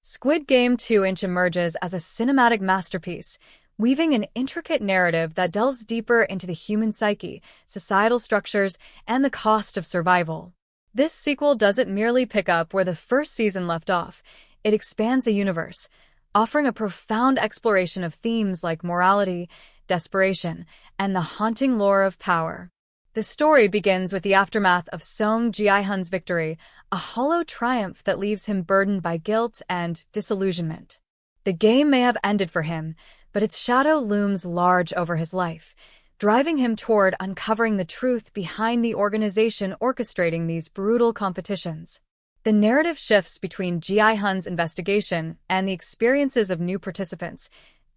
Squid Game 2-inch emerges as a cinematic masterpiece, weaving an intricate narrative that delves deeper into the human psyche, societal structures, and the cost of survival. This sequel doesn't merely pick up where the first season left off, it expands the universe, offering a profound exploration of themes like morality, desperation, and the haunting lure of power. The story begins with the aftermath of Seong Gi-hun's victory, a hollow triumph that leaves him burdened by guilt and disillusionment. The game may have ended for him, but its shadow looms large over his life, driving him toward uncovering the truth behind the organization orchestrating these brutal competitions. The narrative shifts between Gi-hun's investigation and the experiences of new participants,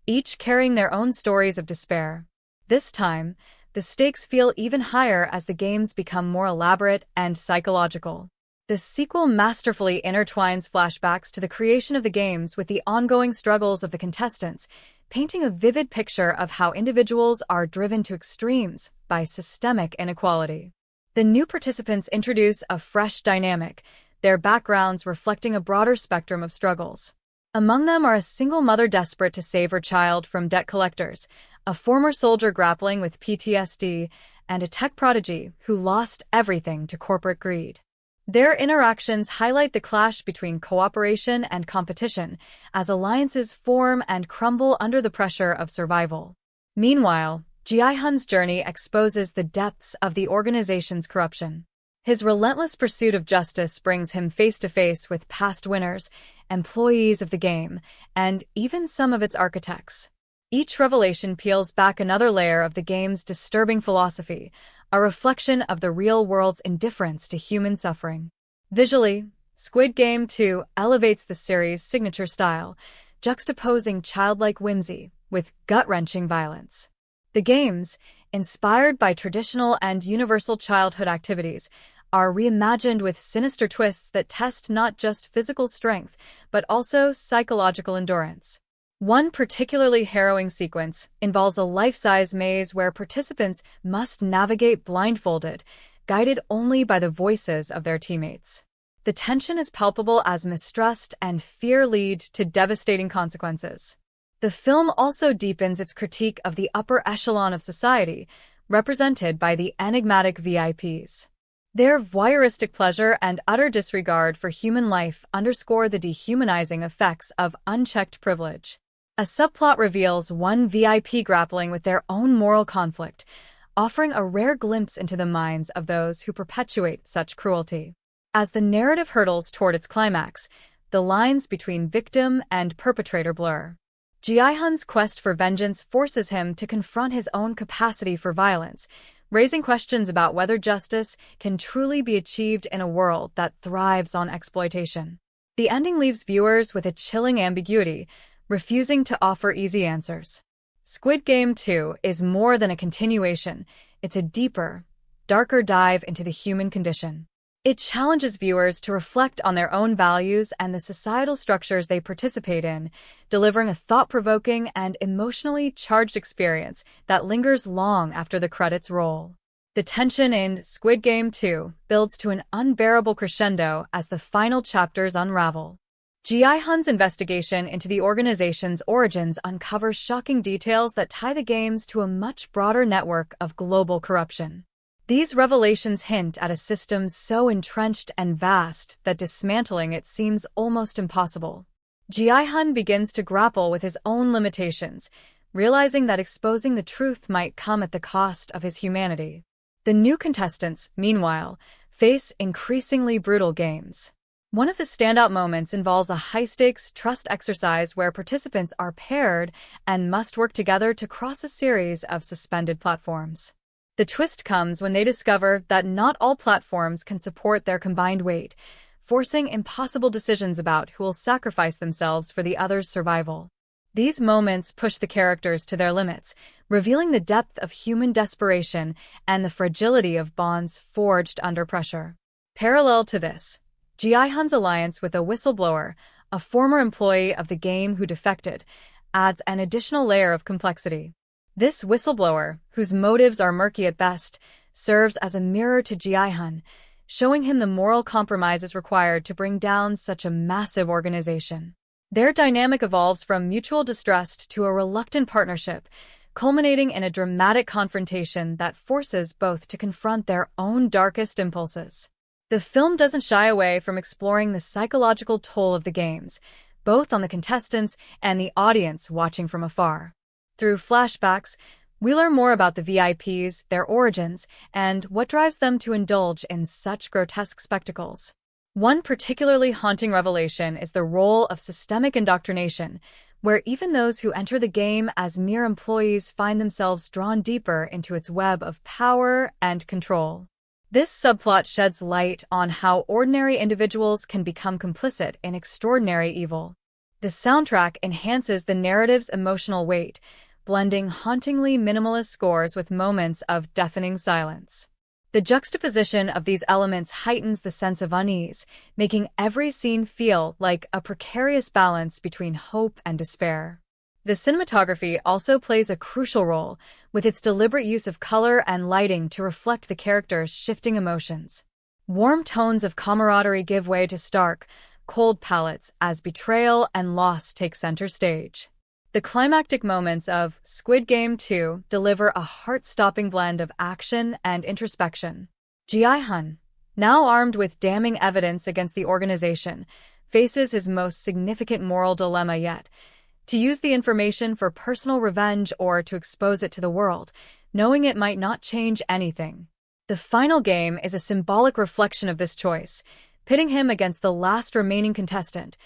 each carrying their own stories of despair. This time, the stakes feel even higher as the games become more elaborate and psychological. The sequel masterfully intertwines flashbacks to the creation of the games with the ongoing struggles of the contestants, painting a vivid picture of how individuals are driven to extremes by systemic inequality. The new participants introduce a fresh dynamic, their backgrounds reflecting a broader spectrum of struggles. Among them are a single mother desperate to save her child from debt collectors, a former soldier grappling with PTSD, and a tech prodigy who lost everything to corporate greed. Their interactions highlight the clash between cooperation and competition as alliances form and crumble under the pressure of survival. Meanwhile, Gi-hun's journey exposes the depths of the organization's corruption. His relentless pursuit of justice brings him face-to-face with past winners, employees of the game, and even some of its architects. Each revelation peels back another layer of the game's disturbing philosophy, a reflection of the real world's indifference to human suffering. Visually, Squid Game 2 elevates the series' signature style, juxtaposing childlike whimsy with gut-wrenching violence. The games, inspired by traditional and universal childhood activities, are reimagined with sinister twists that test not just physical strength, but also psychological endurance. One particularly harrowing sequence involves a life-size maze where participants must navigate blindfolded, guided only by the voices of their teammates. The tension is palpable as mistrust and fear lead to devastating consequences. The film also deepens its critique of the upper echelon of society, represented by the enigmatic VIPs. Their voyeuristic pleasure and utter disregard for human life underscore the dehumanizing effects of unchecked privilege. A subplot reveals one VIP grappling with their own moral conflict, offering a rare glimpse into the minds of those who perpetuate such cruelty. As the narrative hurtles toward its climax, the lines between victim and perpetrator blur. Gi-hun's quest for vengeance forces him to confront his own capacity for violence, raising questions about whether justice can truly be achieved in a world that thrives on exploitation. The ending leaves viewers with a chilling ambiguity, refusing to offer easy answers. Squid Game 2 is more than a continuation, it's a deeper, darker dive into the human condition. It challenges viewers to reflect on their own values and the societal structures they participate in, delivering a thought-provoking and emotionally charged experience that lingers long after the credits roll. The tension in Squid Game 2 builds to an unbearable crescendo as the final chapters unravel. Gi-hun's investigation into the organization's origins uncovers shocking details that tie the games to a much broader network of global corruption. These revelations hint at a system so entrenched and vast that dismantling it seems almost impossible. Gi-hun begins to grapple with his own limitations, realizing that exposing the truth might come at the cost of his humanity. The new contestants, meanwhile, face increasingly brutal games. One of the standout moments involves a high-stakes trust exercise where participants are paired and must work together to cross a series of suspended platforms. The twist comes when they discover that not all platforms can support their combined weight, forcing impossible decisions about who will sacrifice themselves for the other's survival. These moments push the characters to their limits, revealing the depth of human desperation and the fragility of bonds forged under pressure. Parallel to this, Gi-hun's alliance with a whistleblower, a former employee of the game who defected, adds an additional layer of complexity. This whistleblower, whose motives are murky at best, serves as a mirror to Gi-hun, showing him the moral compromises required to bring down such a massive organization. Their dynamic evolves from mutual distrust to a reluctant partnership, culminating in a dramatic confrontation that forces both to confront their own darkest impulses. The film doesn't shy away from exploring the psychological toll of the games, both on the contestants and the audience watching from afar. Through flashbacks, we learn more about the VIPs, their origins, and what drives them to indulge in such grotesque spectacles. One particularly haunting revelation is the role of systemic indoctrination, where even those who enter the game as mere employees find themselves drawn deeper into its web of power and control. This subplot sheds light on how ordinary individuals can become complicit in extraordinary evil. The soundtrack enhances the narrative's emotional weight, blending hauntingly minimalist scores with moments of deafening silence. The juxtaposition of these elements heightens the sense of unease, making every scene feel like a precarious balance between hope and despair. The cinematography also plays a crucial role, with its deliberate use of color and lighting to reflect the characters' shifting emotions. Warm tones of camaraderie give way to stark, cold palettes as betrayal and loss take center stage. The climactic moments of Squid Game 2 deliver a heart-stopping blend of action and introspection. Gi-hun, now armed with damning evidence against the organization, faces his most significant moral dilemma yet: to use the information for personal revenge or to expose it to the world, knowing it might not change anything. The final game is a symbolic reflection of this choice, pitting him against the last remaining contestant,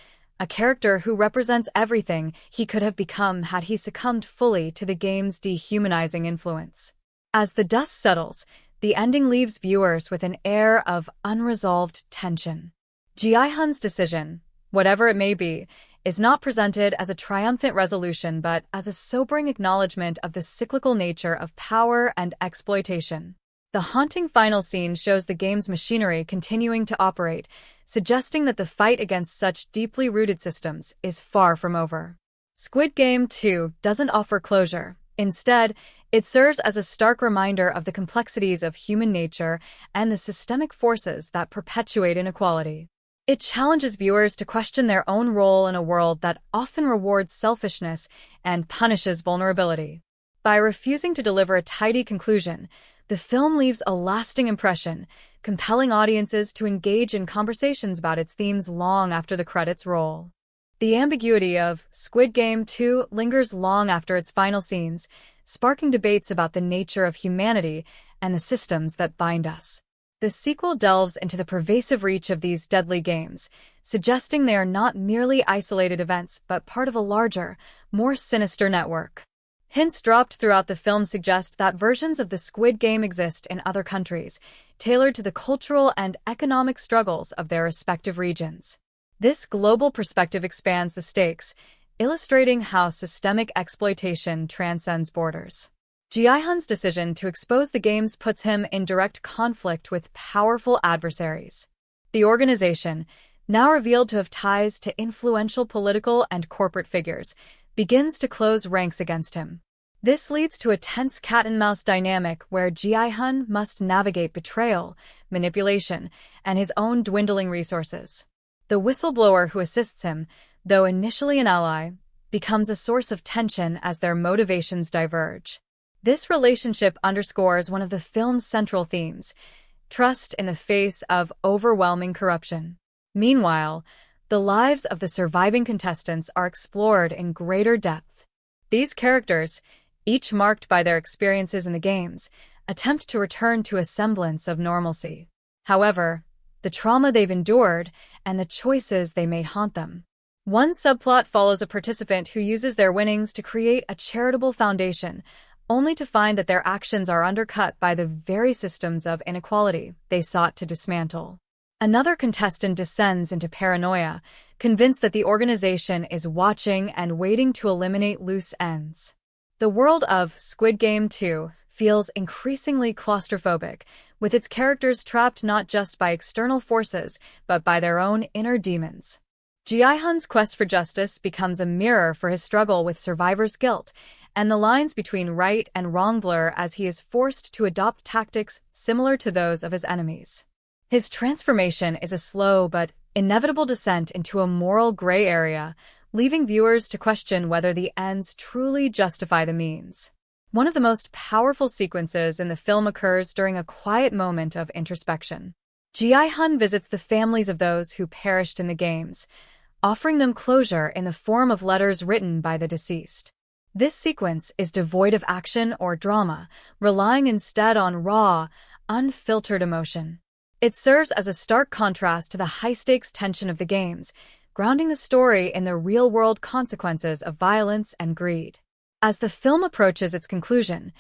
a character who represents everything he could have become had he succumbed fully to the game's dehumanizing influence. As the dust settles, the ending leaves viewers with an air of unresolved tension. Gi-hun's decision, whatever it may be, is not presented as a triumphant resolution but as a sobering acknowledgement of the cyclical nature of power and exploitation. The haunting final scene shows the game's machinery continuing to operate, suggesting that the fight against such deeply rooted systems is far from over. Squid Game 2 doesn't offer closure. Instead, it serves as a stark reminder of the complexities of human nature and the systemic forces that perpetuate inequality. It challenges viewers to question their own role in a world that often rewards selfishness and punishes vulnerability. By refusing to deliver a tidy conclusion, the film leaves a lasting impression, compelling audiences to engage in conversations about its themes long after the credits roll. The ambiguity of Squid Game 2 lingers long after its final scenes, sparking debates about the nature of humanity and the systems that bind us. The sequel delves into the pervasive reach of these deadly games, suggesting they are not merely isolated events but part of a larger, more sinister network. Hints dropped throughout the film suggest that versions of the Squid Game exist in other countries, tailored to the cultural and economic struggles of their respective regions. This global perspective expands the stakes, illustrating how systemic exploitation transcends borders. Gi-hun's decision to expose the games puts him in direct conflict with powerful adversaries. The organization, now revealed to have ties to influential political and corporate figures, begins to close ranks against him. This leads to a tense cat-and-mouse dynamic where Gi-hun must navigate betrayal, manipulation, and his own dwindling resources. The whistleblower who assists him, though initially an ally, becomes a source of tension as their motivations diverge. This relationship underscores one of the film's central themes: trust in the face of overwhelming corruption. Meanwhile, the lives of the surviving contestants are explored in greater depth. These characters, each marked by their experiences in the games, attempt to return to a semblance of normalcy. However, the trauma they've endured and the choices they made haunt them. One subplot follows a participant who uses their winnings to create a charitable foundation, only to find that their actions are undercut by the very systems of inequality they sought to dismantle. Another contestant descends into paranoia, convinced that the organization is watching and waiting to eliminate loose ends. The world of Squid Game 2 feels increasingly claustrophobic, with its characters trapped not just by external forces, but by their own inner demons. Gi-hun's quest for justice becomes a mirror for his struggle with survivor's guilt, and the lines between right and wrong blur as he is forced to adopt tactics similar to those of his enemies. His transformation is a slow but inevitable descent into a moral gray area, leaving viewers to question whether the ends truly justify the means. One of the most powerful sequences in the film occurs during a quiet moment of introspection. Gi-hun visits the families of those who perished in the games, offering them closure in the form of letters written by the deceased. This sequence is devoid of action or drama, relying instead on raw, unfiltered emotion. It serves as a stark contrast to the high-stakes tension of the games, grounding the story in the real-world consequences of violence and greed. As the film approaches its conclusion,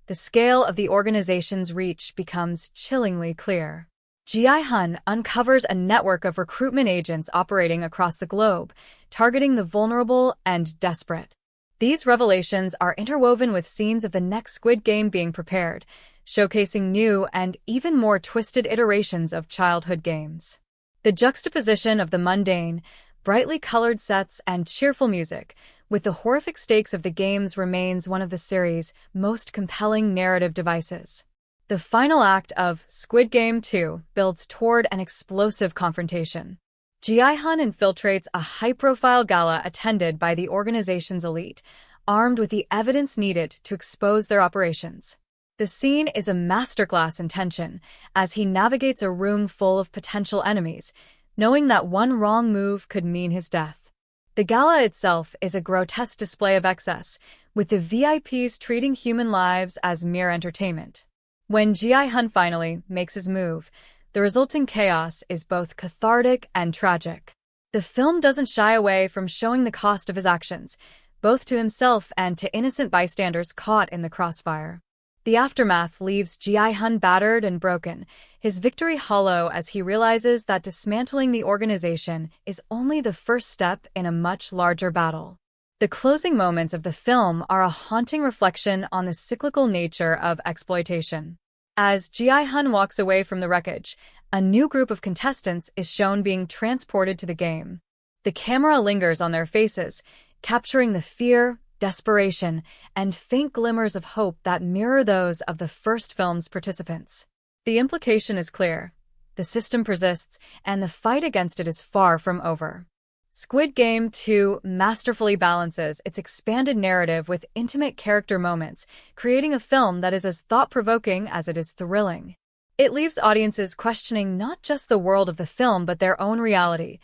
the scale of the organization's reach becomes chillingly clear. Gi-hun uncovers a network of recruitment agents operating across the globe, targeting the vulnerable and desperate. These revelations are interwoven with scenes of the next Squid Game being prepared, showcasing new and even more twisted iterations of childhood games. The juxtaposition of the mundane, brightly colored sets and cheerful music, with the horrific stakes of the games remains one of the series' most compelling narrative devices. The final act of Squid Game 2 builds toward an explosive confrontation. Gi-hun infiltrates a high-profile gala attended by the organization's elite, armed with the evidence needed to expose their operations. The scene is a masterclass in tension as he navigates a room full of potential enemies, knowing that one wrong move could mean his death. The gala itself is a grotesque display of excess, with the VIPs treating human lives as mere entertainment. When Gi-hun finally makes his move, the resulting chaos is both cathartic and tragic. The film doesn't shy away from showing the cost of his actions, both to himself and to innocent bystanders caught in the crossfire. The aftermath leaves Gi-hun battered and broken, his victory hollow as he realizes that dismantling the organization is only the first step in a much larger battle. The closing moments of the film are a haunting reflection on the cyclical nature of exploitation. As Gi-hun walks away from the wreckage, a new group of contestants is shown being transported to the game. The camera lingers on their faces, capturing the fear, desperation, and faint glimmers of hope that mirror those of the first film's participants. The implication is clear. The system persists, and the fight against it is far from over. Squid Game 2 masterfully balances its expanded narrative with intimate character moments, creating a film that is as thought-provoking as it is thrilling. It leaves audiences questioning not just the world of the film but their own reality,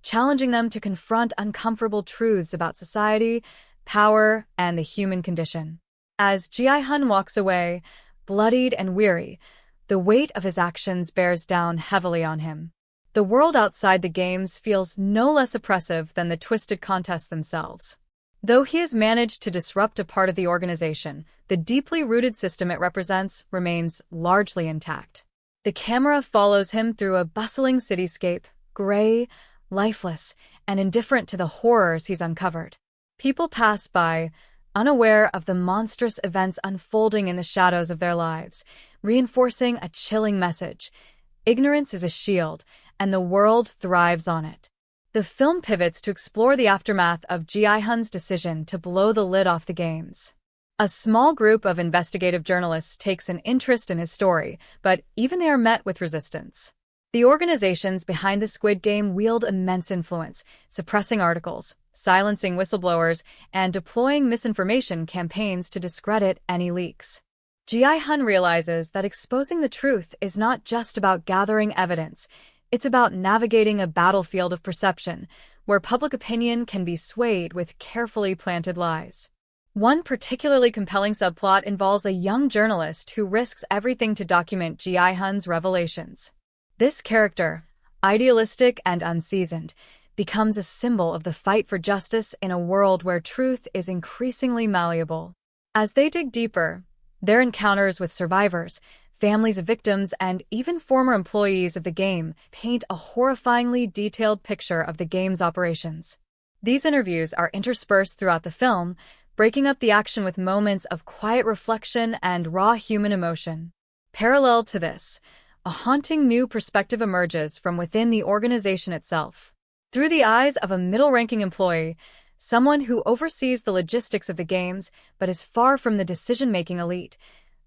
challenging them to confront uncomfortable truths about society, power, and the human condition. As Gi-hun walks away, bloodied and weary, the weight of his actions bears down heavily on him. The world outside the games feels no less oppressive than the twisted contests themselves. Though he has managed to disrupt a part of the organization, the deeply rooted system it represents remains largely intact. The camera follows him through a bustling cityscape, gray, lifeless, and indifferent to the horrors he's uncovered. People pass by, unaware of the monstrous events unfolding in the shadows of their lives, reinforcing a chilling message. Ignorance is a shield, and the world thrives on it. The film pivots to explore the aftermath of Gi-hun's decision to blow the lid off the games. A small group of investigative journalists takes an interest in his story, but even they are met with resistance. The organizations behind the Squid Game wield immense influence, suppressing articles, silencing whistleblowers, and deploying misinformation campaigns to discredit any leaks. Gi-hun realizes that exposing the truth is not just about gathering evidence, it's about navigating a battlefield of perception, where public opinion can be swayed with carefully planted lies. One particularly compelling subplot involves a young journalist who risks everything to document Gi-hun's revelations. This character, idealistic and unseasoned, becomes a symbol of the fight for justice in a world where truth is increasingly malleable. As they dig deeper, their encounters with survivors, families of victims, and even former employees of the game paint a horrifyingly detailed picture of the game's operations. These interviews are interspersed throughout the film, breaking up the action with moments of quiet reflection and raw human emotion. Parallel to this, a haunting new perspective emerges from within the organization itself. Through the eyes of a middle-ranking employee, someone who oversees the logistics of the games but is far from the decision-making elite,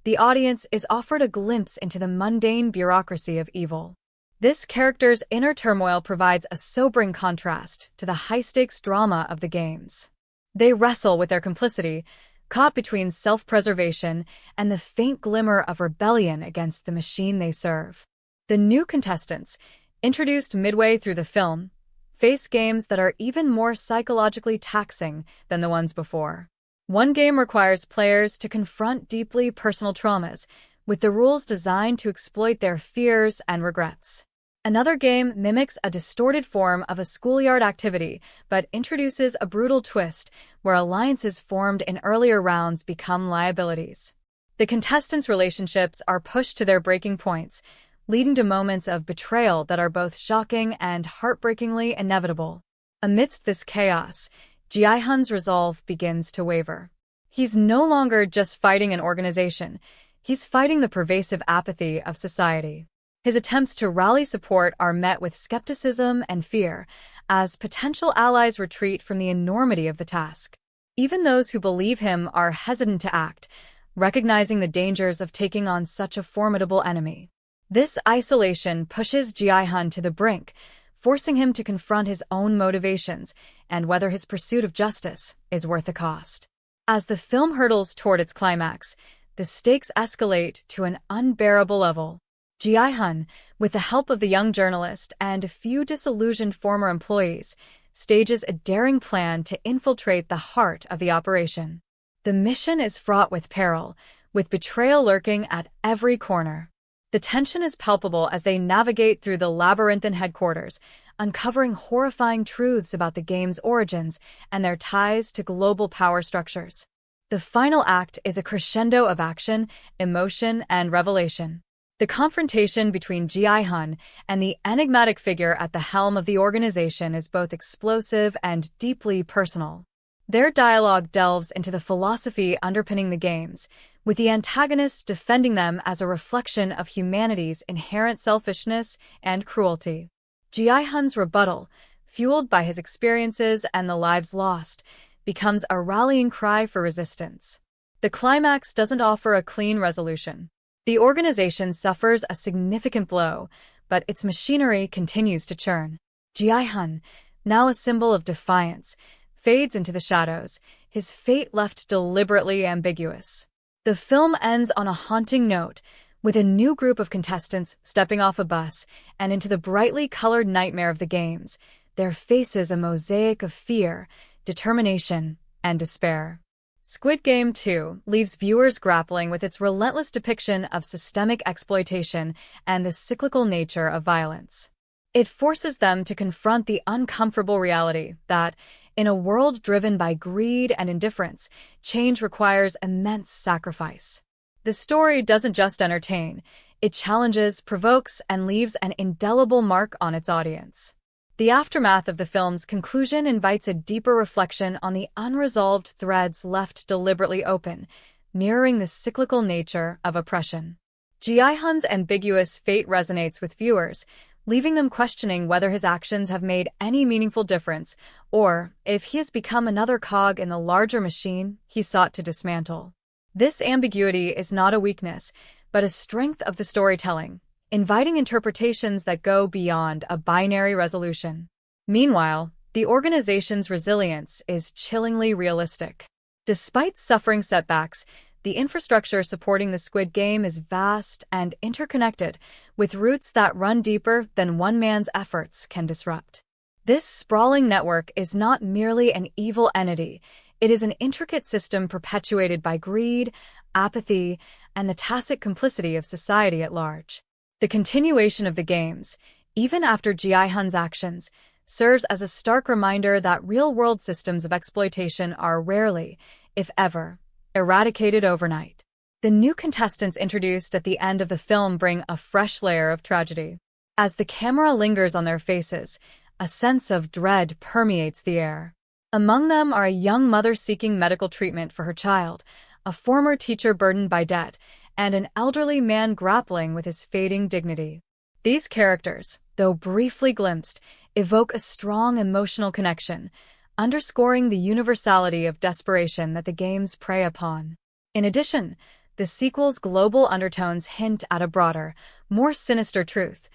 the audience is offered a glimpse into the mundane bureaucracy of evil. This character's inner turmoil provides a sobering contrast to the high-stakes drama of the games. They wrestle with their complicity, caught between self-preservation and the faint glimmer of rebellion against the machine they serve. The new contestants, introduced midway through the film, face games that are even more psychologically taxing than the ones before. One game requires players to confront deeply personal traumas, with the rules designed to exploit their fears and regrets. Another game mimics a distorted form of a schoolyard activity, but introduces a brutal twist where alliances formed in earlier rounds become liabilities. The contestants' relationships are pushed to their breaking points, leading to moments of betrayal that are both shocking and heartbreakingly inevitable. Amidst this chaos, Gi-hun's resolve begins to waver. He's no longer just fighting an organization, he's fighting the pervasive apathy of society. His attempts to rally support are met with skepticism and fear, as potential allies retreat from the enormity of the task. Even those who believe him are hesitant to act, recognizing the dangers of taking on such a formidable enemy. This isolation pushes Gi-hun to the brink, forcing him to confront his own motivations and whether his pursuit of justice is worth the cost. As the film hurtles toward its climax, the stakes escalate to an unbearable level. Gi-hun, with the help of the young journalist and a few disillusioned former employees, stages a daring plan to infiltrate the heart of the operation. The mission is fraught with peril, with betrayal lurking at every corner. The tension is palpable as they navigate through the labyrinthine headquarters, uncovering horrifying truths about the game's origins and their ties to global power structures. The final act is a crescendo of action, emotion, and revelation. The confrontation between Gi-hun and the enigmatic figure at the helm of the organization is both explosive and deeply personal. Their dialogue delves into the philosophy underpinning the games, with the antagonist defending them as a reflection of humanity's inherent selfishness and cruelty. Gi-hun's rebuttal, fueled by his experiences and the lives lost, becomes a rallying cry for resistance. The climax doesn't offer a clean resolution. The organization suffers a significant blow, but its machinery continues to churn. Gi-hun, now a symbol of defiance, fades into the shadows, his fate left deliberately ambiguous. The film ends on a haunting note, with a new group of contestants stepping off a bus and into the brightly colored nightmare of the games, their faces a mosaic of fear, determination, and despair. Squid Game 2 leaves viewers grappling with its relentless depiction of systemic exploitation and the cyclical nature of violence. It forces them to confront the uncomfortable reality that, in a world driven by greed and indifference, change requires immense sacrifice. The story doesn't just entertain, it challenges, provokes, and leaves an indelible mark on its audience. The aftermath of the film's conclusion invites a deeper reflection on the unresolved threads left deliberately open, mirroring the cyclical nature of oppression. Gi-hun's ambiguous fate resonates with viewers, leaving them questioning whether his actions have made any meaningful difference or if he has become another cog in the larger machine he sought to dismantle. This ambiguity is not a weakness, but a strength of the storytelling, inviting interpretations that go beyond a binary resolution. Meanwhile, the organization's resilience is chillingly realistic. Despite suffering setbacks, the infrastructure supporting the Squid Game is vast and interconnected, with roots that run deeper than one man's efforts can disrupt. This sprawling network is not merely an evil entity, it is an intricate system perpetuated by greed, apathy, and the tacit complicity of society at large. The continuation of the games, even after Gi-hun's actions, serves as a stark reminder that real-world systems of exploitation are rarely, if ever, eradicated overnight. The new contestants introduced at the end of the film bring a fresh layer of tragedy. As the camera lingers on their faces, a sense of dread permeates the air. Among them are a young mother seeking medical treatment for her child, a former teacher burdened by debt, and an elderly man grappling with his fading dignity. These characters, though briefly glimpsed, evoke a strong emotional connection, underscoring the universality of desperation that the games prey upon. In addition, the sequel's global undertones hint at a broader, more sinister truth.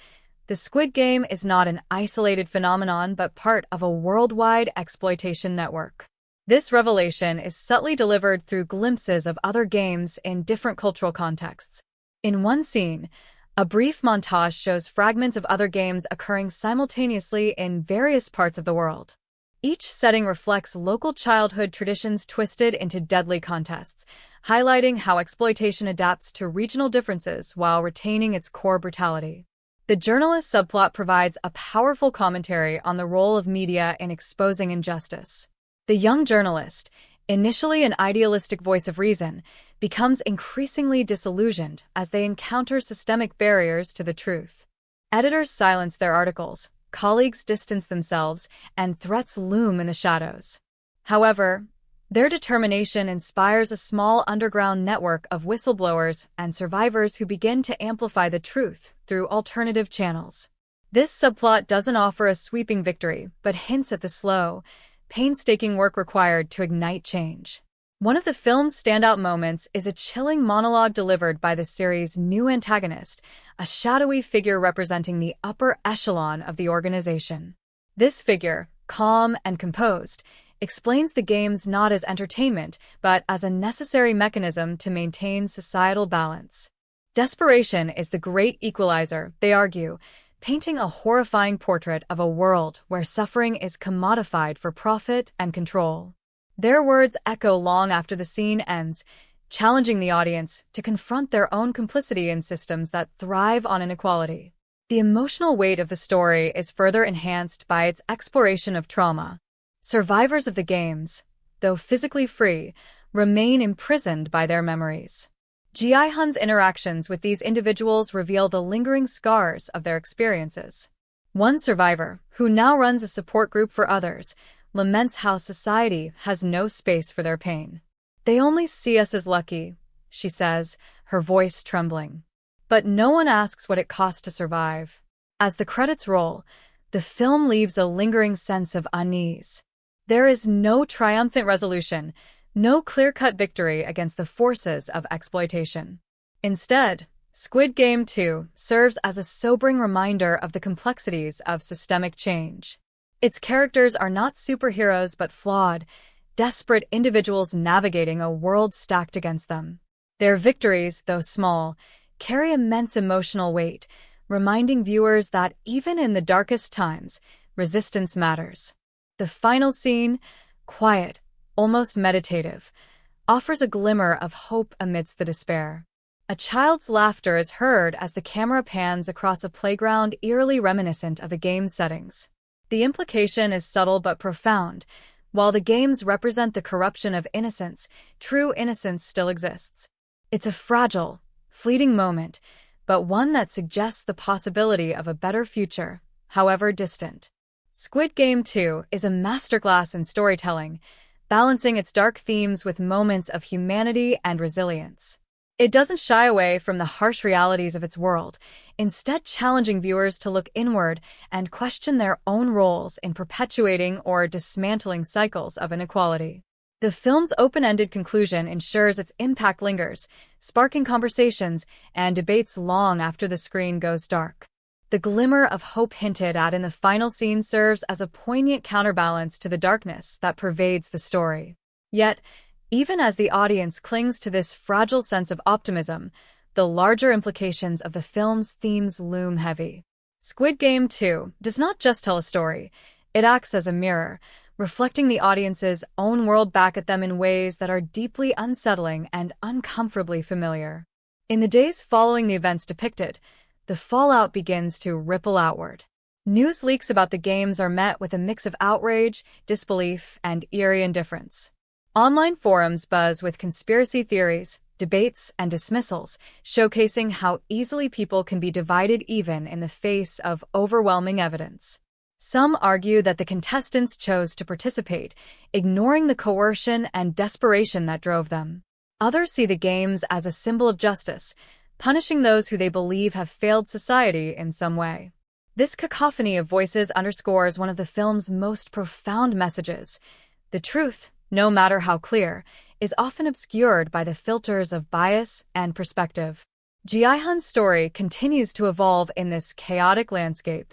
The Squid Game is not an isolated phenomenon but part of a worldwide exploitation network. This revelation is subtly delivered through glimpses of other games in different cultural contexts. In one scene, a brief montage shows fragments of other games occurring simultaneously in various parts of the world. Each setting reflects local childhood traditions twisted into deadly contests, highlighting how exploitation adapts to regional differences while retaining its core brutality. The journalist subplot provides a powerful commentary on the role of media in exposing injustice. The young journalist, initially an idealistic voice of reason, becomes increasingly disillusioned as they encounter systemic barriers to the truth. Editors silence their articles, colleagues distance themselves, and threats loom in the shadows. However, their determination inspires a small underground network of whistleblowers and survivors who begin to amplify the truth through alternative channels. This subplot doesn't offer a sweeping victory, but hints at the slow, painstaking work required to ignite change. One of the film's standout moments is a chilling monologue delivered by the series' new antagonist, a shadowy figure representing the upper echelon of the organization. This figure, calm and composed, explains the games not as entertainment, but as a necessary mechanism to maintain societal balance. Desperation is the great equalizer, they argue, painting a horrifying portrait of a world where suffering is commodified for profit and control. Their words echo long after the scene ends, challenging the audience to confront their own complicity in systems that thrive on inequality. The emotional weight of the story is further enhanced by its exploration of trauma. Survivors of the games, though physically free, remain imprisoned by their memories. Ji-hun's interactions with these individuals reveal the lingering scars of their experiences. One survivor, who now runs a support group for others, laments how society has no space for their pain. "They only see us as lucky," she says, her voice trembling. But no one asks what it costs to survive. As the credits roll, the film leaves a lingering sense of unease. There is no triumphant resolution, no clear-cut victory against the forces of exploitation. Instead, Squid Game 2 serves as a sobering reminder of the complexities of systemic change. Its characters are not superheroes but flawed, desperate individuals navigating a world stacked against them. Their victories, though small, carry immense emotional weight, reminding viewers that even in the darkest times, resistance matters. The final scene, quiet, almost meditative, offers a glimmer of hope amidst the despair. A child's laughter is heard as the camera pans across a playground eerily reminiscent of the game's settings. The implication is subtle but profound. While the games represent the corruption of innocence, true innocence still exists. It's a fragile, fleeting moment, but one that suggests the possibility of a better future, however distant. Squid Game 2 is a masterclass in storytelling, balancing its dark themes with moments of humanity and resilience. It doesn't shy away from the harsh realities of its world, instead challenging viewers to look inward and question their own roles in perpetuating or dismantling cycles of inequality. The film's open-ended conclusion ensures its impact lingers, sparking conversations and debates long after the screen goes dark. The glimmer of hope hinted at in the final scene serves as a poignant counterbalance to the darkness that pervades the story. Yet, even as the audience clings to this fragile sense of optimism, the larger implications of the film's themes loom heavy. Squid Game 2 does not just tell a story, it acts as a mirror, reflecting the audience's own world back at them in ways that are deeply unsettling and uncomfortably familiar. In the days following the events depicted, the fallout begins to ripple outward. News leaks about the games are met with a mix of outrage, disbelief, and eerie indifference. Online forums buzz with conspiracy theories, debates, and dismissals, showcasing how easily people can be divided even in the face of overwhelming evidence. Some argue that the contestants chose to participate, ignoring the coercion and desperation that drove them. Others see the games as a symbol of justice, punishing those who they believe have failed society in some way. This cacophony of voices underscores one of the film's most profound messages. The truth, no matter how clear, is often obscured by the filters of bias and perspective. Gi-hun's story continues to evolve in this chaotic landscape.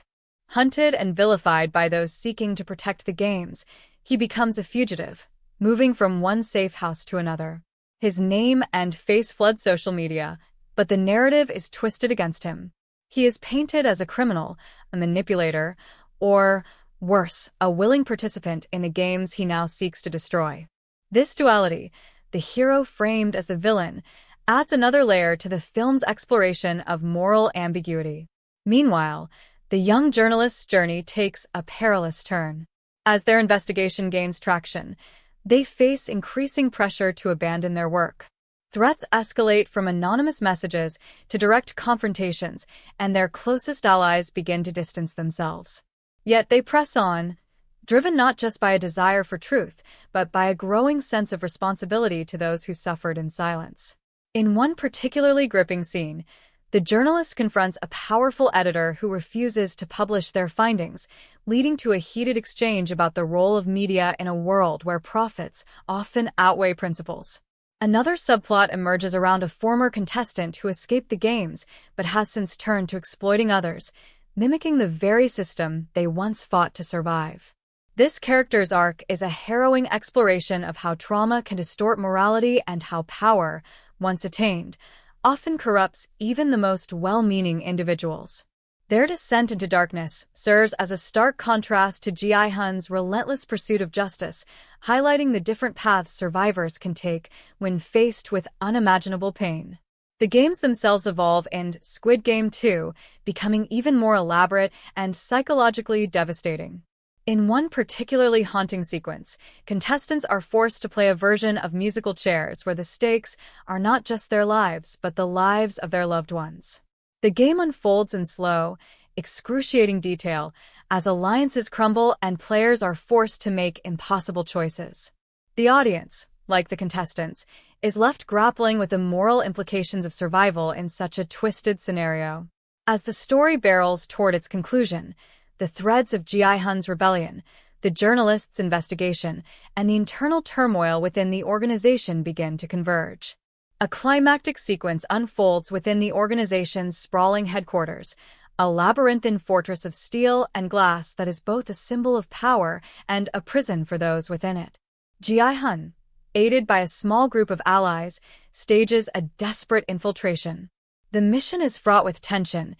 Hunted and vilified by those seeking to protect the games, he becomes a fugitive, moving from one safe house to another. His name and face flood social media, but the narrative is twisted against him. He is painted as a criminal, a manipulator, or, worse, a willing participant in the games he now seeks to destroy. This duality, the hero framed as the villain, adds another layer to the film's exploration of moral ambiguity. Meanwhile, the young journalist's journey takes a perilous turn. As their investigation gains traction, they face increasing pressure to abandon their work. Threats escalate from anonymous messages to direct confrontations, and their closest allies begin to distance themselves. Yet they press on, driven not just by a desire for truth, but by a growing sense of responsibility to those who suffered in silence. In one particularly gripping scene, the journalist confronts a powerful editor who refuses to publish their findings, leading to a heated exchange about the role of media in a world where profits often outweigh principles. Another subplot emerges around a former contestant who escaped the games but has since turned to exploiting others, mimicking the very system they once fought to survive. This character's arc is a harrowing exploration of how trauma can distort morality and how power, once attained, often corrupts even the most well-meaning individuals. Their descent into darkness serves as a stark contrast to Gi-hun's relentless pursuit of justice, highlighting the different paths survivors can take when faced with unimaginable pain. The games themselves evolve in Squid Game 2, becoming even more elaborate and psychologically devastating. In one particularly haunting sequence, contestants are forced to play a version of musical chairs where the stakes are not just their lives, but the lives of their loved ones. The game unfolds in slow, excruciating detail as alliances crumble and players are forced to make impossible choices. The audience, like the contestants, is left grappling with the moral implications of survival in such a twisted scenario. As the story barrels toward its conclusion, the threads of Gi-hun's rebellion, the journalist's investigation, and the internal turmoil within the organization begin to converge. A climactic sequence unfolds within the organization's sprawling headquarters, a labyrinthine fortress of steel and glass that is both a symbol of power and a prison for those within it. Gi-hun, aided by a small group of allies, stages a desperate infiltration. The mission is fraught with tension,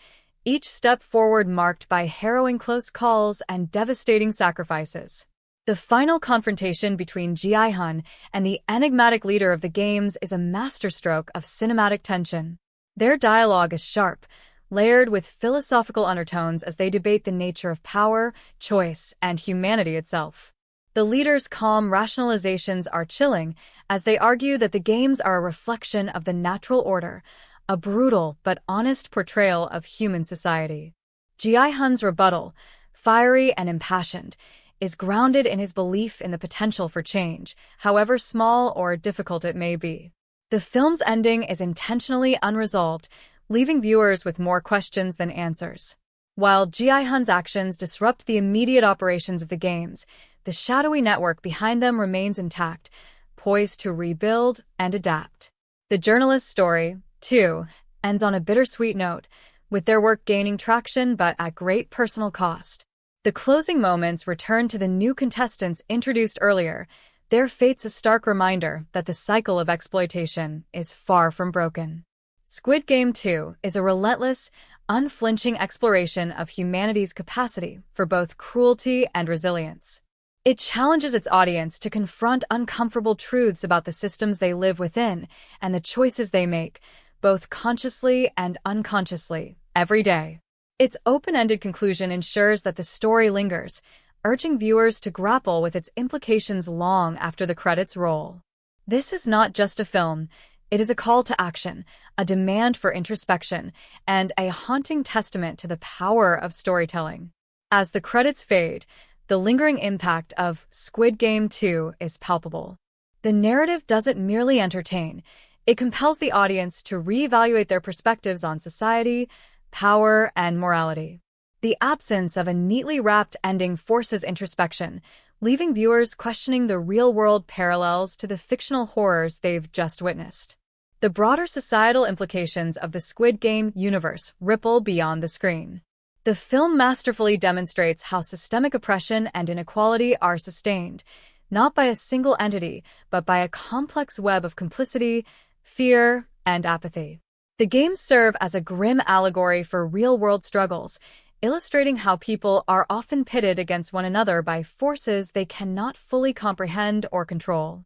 each step forward marked by harrowing close calls and devastating sacrifices. The final confrontation between Gi-hun and the enigmatic leader of the games is a masterstroke of cinematic tension. Their dialogue is sharp, layered with philosophical undertones as they debate the nature of power, choice, and humanity itself. The leader's calm rationalizations are chilling as they argue that the games are a reflection of the natural order, a brutal but honest portrayal of human society. Gi-hun's rebuttal, fiery and impassioned, is grounded in his belief in the potential for change, however small or difficult it may be. The film's ending is intentionally unresolved, leaving viewers with more questions than answers. While Gi-hun's actions disrupt the immediate operations of the games, the shadowy network behind them remains intact, poised to rebuild and adapt. The journalist's story, too, ends on a bittersweet note, with their work gaining traction but at great personal cost. The closing moments return to the new contestants introduced earlier, their fates a stark reminder that the cycle of exploitation is far from broken. Squid Game 2 is a relentless, unflinching exploration of humanity's capacity for both cruelty and resilience. It challenges its audience to confront uncomfortable truths about the systems they live within and the choices they make, both consciously and unconsciously, every day. Its open-ended conclusion ensures that the story lingers, urging viewers to grapple with its implications long after the credits roll. This is not just a film, it is a call to action, a demand for introspection, and a haunting testament to the power of storytelling. As the credits fade, the lingering impact of Squid Game 2 is palpable. The narrative doesn't merely entertain, it compels the audience to reevaluate their perspectives on society, power, and morality. The absence of a neatly wrapped ending forces introspection, leaving viewers questioning the real-world parallels to the fictional horrors they've just witnessed. The broader societal implications of the Squid Game universe ripple beyond the screen. The film masterfully demonstrates how systemic oppression and inequality are sustained, not by a single entity, but by a complex web of complicity, fear, and apathy. The games serve as a grim allegory for real-world struggles, illustrating how people are often pitted against one another by forces they cannot fully comprehend or control.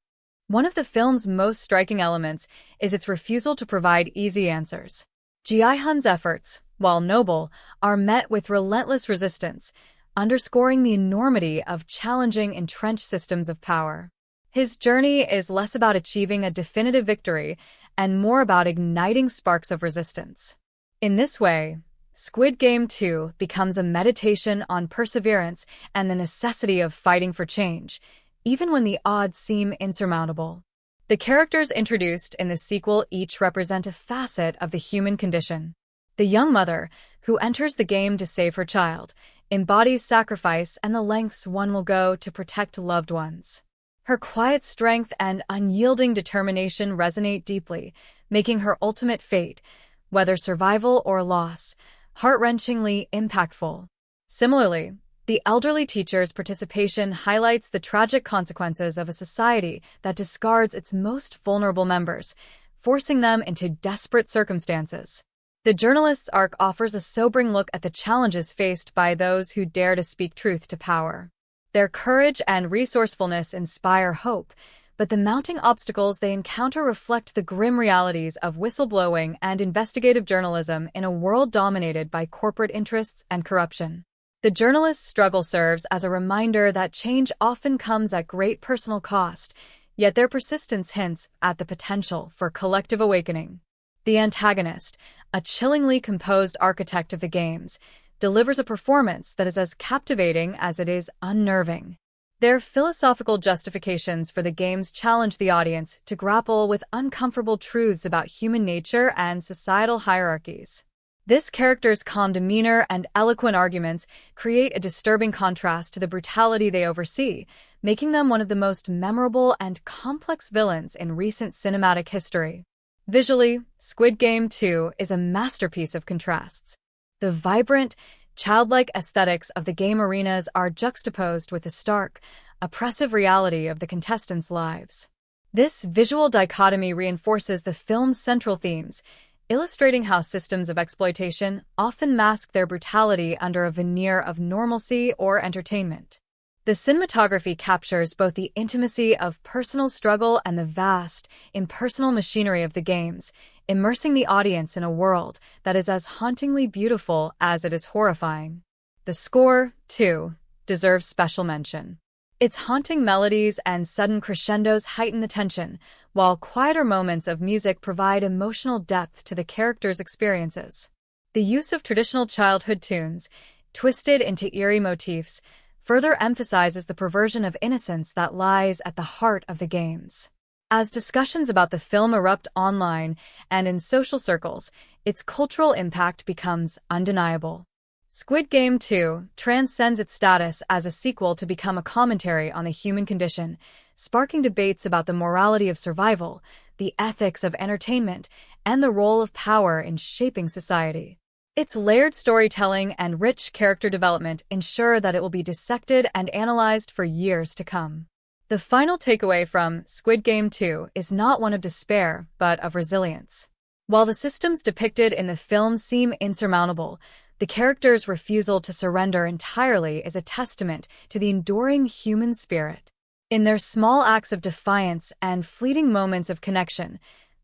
One of the film's most striking elements is its refusal to provide easy answers. Ji-hun's efforts, while noble, are met with relentless resistance, underscoring the enormity of challenging entrenched systems of power. His journey is less about achieving a definitive victory and more about igniting sparks of resistance. In this way, Squid Game 2 becomes a meditation on perseverance and the necessity of fighting for change, even when the odds seem insurmountable. The characters introduced in the sequel each represent a facet of the human condition. The young mother, who enters the game to save her child, embodies sacrifice and the lengths one will go to protect loved ones. Her quiet strength and unyielding determination resonate deeply, making her ultimate fate, whether survival or loss, heart-wrenchingly impactful. Similarly, the elderly teacher's participation highlights the tragic consequences of a society that discards its most vulnerable members, forcing them into desperate circumstances. The journalist's arc offers a sobering look at the challenges faced by those who dare to speak truth to power. Their courage and resourcefulness inspire hope, but the mounting obstacles they encounter reflect the grim realities of whistleblowing and investigative journalism in a world dominated by corporate interests and corruption. The journalist's struggle serves as a reminder that change often comes at great personal cost, yet their persistence hints at the potential for collective awakening. The antagonist, a chillingly composed architect of the games, delivers a performance that is as captivating as it is unnerving. Their philosophical justifications for the games challenge the audience to grapple with uncomfortable truths about human nature and societal hierarchies. This character's calm demeanor and eloquent arguments create a disturbing contrast to the brutality they oversee, making them one of the most memorable and complex villains in recent cinematic history. Visually, Squid Game 2 is a masterpiece of contrasts. The vibrant, childlike aesthetics of the game arenas are juxtaposed with the stark, oppressive reality of the contestants' lives. This visual dichotomy reinforces the film's central themes, illustrating how systems of exploitation often mask their brutality under a veneer of normalcy or entertainment. The cinematography captures both the intimacy of personal struggle and the vast, impersonal machinery of the games, immersing the audience in a world that is as hauntingly beautiful as it is horrifying. The score, too, deserves special mention. Its haunting melodies and sudden crescendos heighten the tension, while quieter moments of music provide emotional depth to the characters' experiences. The use of traditional childhood tunes, twisted into eerie motifs, further emphasizes the perversion of innocence that lies at the heart of the games. As discussions about the film erupt online and in social circles, its cultural impact becomes undeniable. Squid Game 2 transcends its status as a sequel to become a commentary on the human condition, sparking debates about the morality of survival, the ethics of entertainment, and the role of power in shaping society. Its layered storytelling and rich character development ensure that it will be dissected and analyzed for years to come. The final takeaway from Squid Game 2 is not one of despair, but of resilience. While the systems depicted in the film seem insurmountable, the characters' refusal to surrender entirely is a testament to the enduring human spirit. In their small acts of defiance and fleeting moments of connection,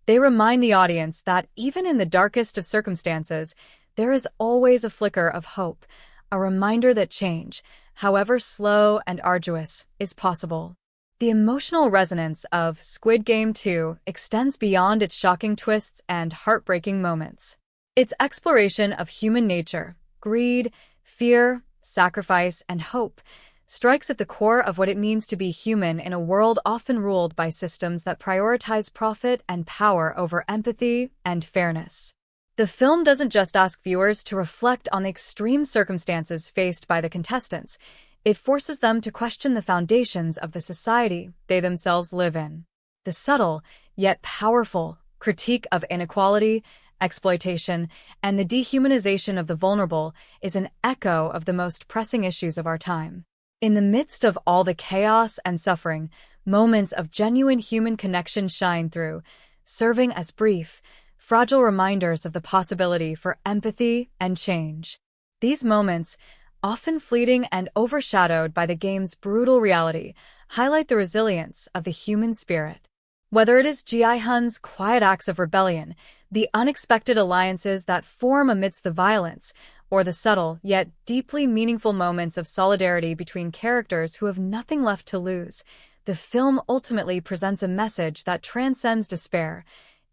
they remind the audience that even in the darkest of circumstances, there is always a flicker of hope, a reminder that change, however slow and arduous, is possible. The emotional resonance of Squid Game 2 extends beyond its shocking twists and heartbreaking moments. Its exploration of human nature, greed, fear, sacrifice, and hope strikes at the core of what it means to be human in a world often ruled by systems that prioritize profit and power over empathy and fairness. The film doesn't just ask viewers to reflect on the extreme circumstances faced by the contestants, it forces them to question the foundations of the society they themselves live in. The subtle, yet powerful, critique of inequality, exploitation, and the dehumanization of the vulnerable is an echo of the most pressing issues of our time. In the midst of all the chaos and suffering, moments of genuine human connection shine through, serving as brief, fragile reminders of the possibility for empathy and change. These moments, often fleeting and overshadowed by the game's brutal reality, highlight the resilience of the human spirit. Whether it is Gi-hun's quiet acts of rebellion, the unexpected alliances that form amidst the violence, or the subtle yet deeply meaningful moments of solidarity between characters who have nothing left to lose, the film ultimately presents a message that transcends despair.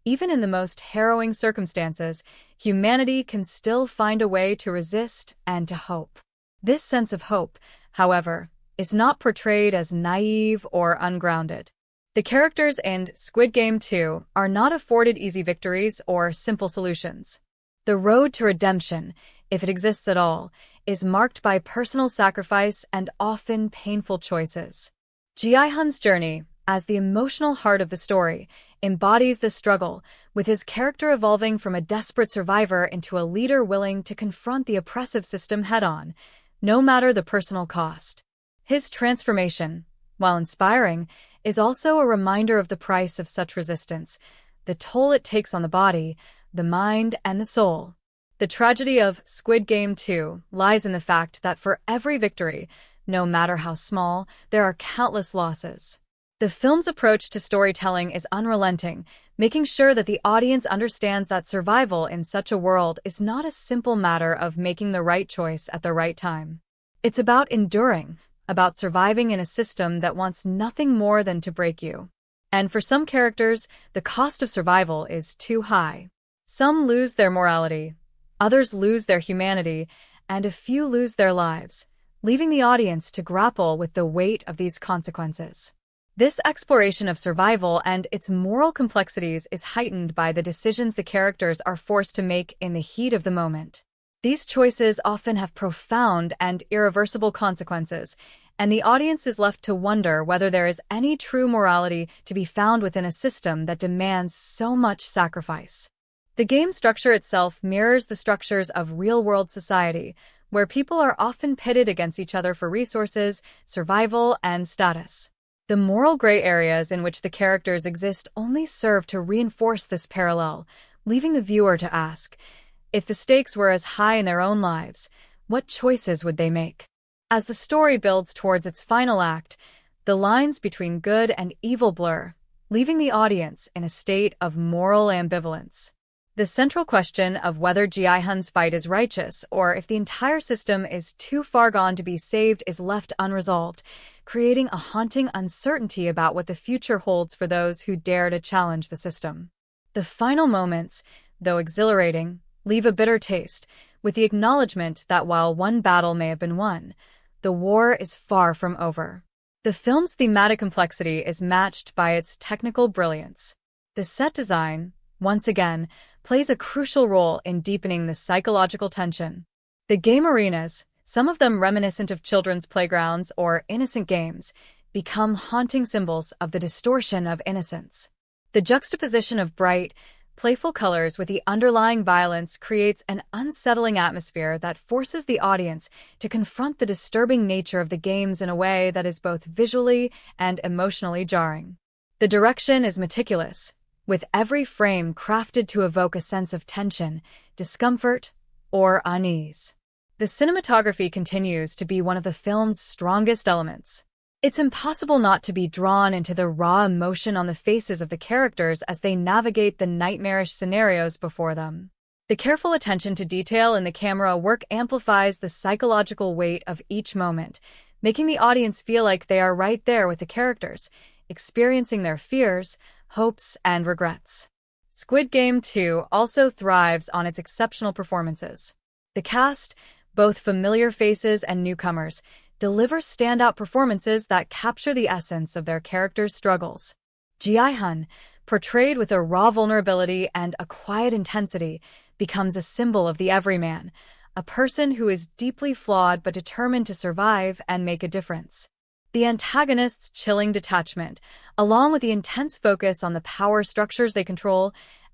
Even in the most harrowing circumstances, humanity can still find a way to resist and to hope. This sense of hope, however, is not portrayed as naive or ungrounded. The characters in Squid Game 2 are not afforded easy victories or simple solutions. The road to redemption, if it exists at all, is marked by personal sacrifice and often painful choices. Gi-hun's journey, as the emotional heart of the story, embodies the struggle, with his character evolving from a desperate survivor into a leader willing to confront the oppressive system head-on, no matter the personal cost. His transformation, while inspiring, is also a reminder of the price of such resistance, the toll it takes on the body, the mind, and the soul. The tragedy of Squid Game 2 lies in the fact that for every victory, no matter how small, there are countless losses. The film's approach to storytelling is unrelenting, making sure that the audience understands that survival in such a world is not a simple matter of making the right choice at the right time. It's about enduring, about surviving in a system that wants nothing more than to break you. And for some characters, the cost of survival is too high. Some lose their morality, others lose their humanity, and a few lose their lives, leaving the audience to grapple with the weight of these consequences. This exploration of survival and its moral complexities is heightened by the decisions the characters are forced to make in the heat of the moment. These choices often have profound and irreversible consequences, and the audience is left to wonder whether there is any true morality to be found within a system that demands so much sacrifice. The game structure itself mirrors the structures of real-world society, where people are often pitted against each other for resources, survival, and status. The moral gray areas in which the characters exist only serve to reinforce this parallel, leaving the viewer to ask, if the stakes were as high in their own lives, what choices would they make? As the story builds towards its final act, the lines between good and evil blur, leaving the audience in a state of moral ambivalence. The central question of whether Gi-hun's fight is righteous or if the entire system is too far gone to be saved is left unresolved, creating a haunting uncertainty about what the future holds for those who dare to challenge the system. The final moments, though exhilarating, leave a bitter taste, with the acknowledgement that while one battle may have been won, the war is far from over. The film's thematic complexity is matched by its technical brilliance. The set design, once again, plays a crucial role in deepening the psychological tension. The game arenas, some of them reminiscent of children's playgrounds or innocent games, become haunting symbols of the distortion of innocence. The juxtaposition of bright, playful colors with the underlying violence creates an unsettling atmosphere that forces the audience to confront the disturbing nature of the games in a way that is both visually and emotionally jarring. The direction is meticulous, with every frame crafted to evoke a sense of tension, discomfort, or unease. The cinematography continues to be one of the film's strongest elements. It's impossible not to be drawn into the raw emotion on the faces of the characters as they navigate the nightmarish scenarios before them. The careful attention to detail in the camera work amplifies the psychological weight of each moment, making the audience feel like they are right there with the characters, experiencing their fears, hopes, and regrets. Squid Game 2 also thrives on its exceptional performances. The cast, both familiar faces and newcomers, deliver standout performances that capture the essence of their characters' struggles. Gi-hun, portrayed with a raw vulnerability and a quiet intensity, becomes a symbol of the everyman, a person who is deeply flawed but determined to survive and make a difference. The antagonist's chilling detachment, along with the intense focus on the power structures they control,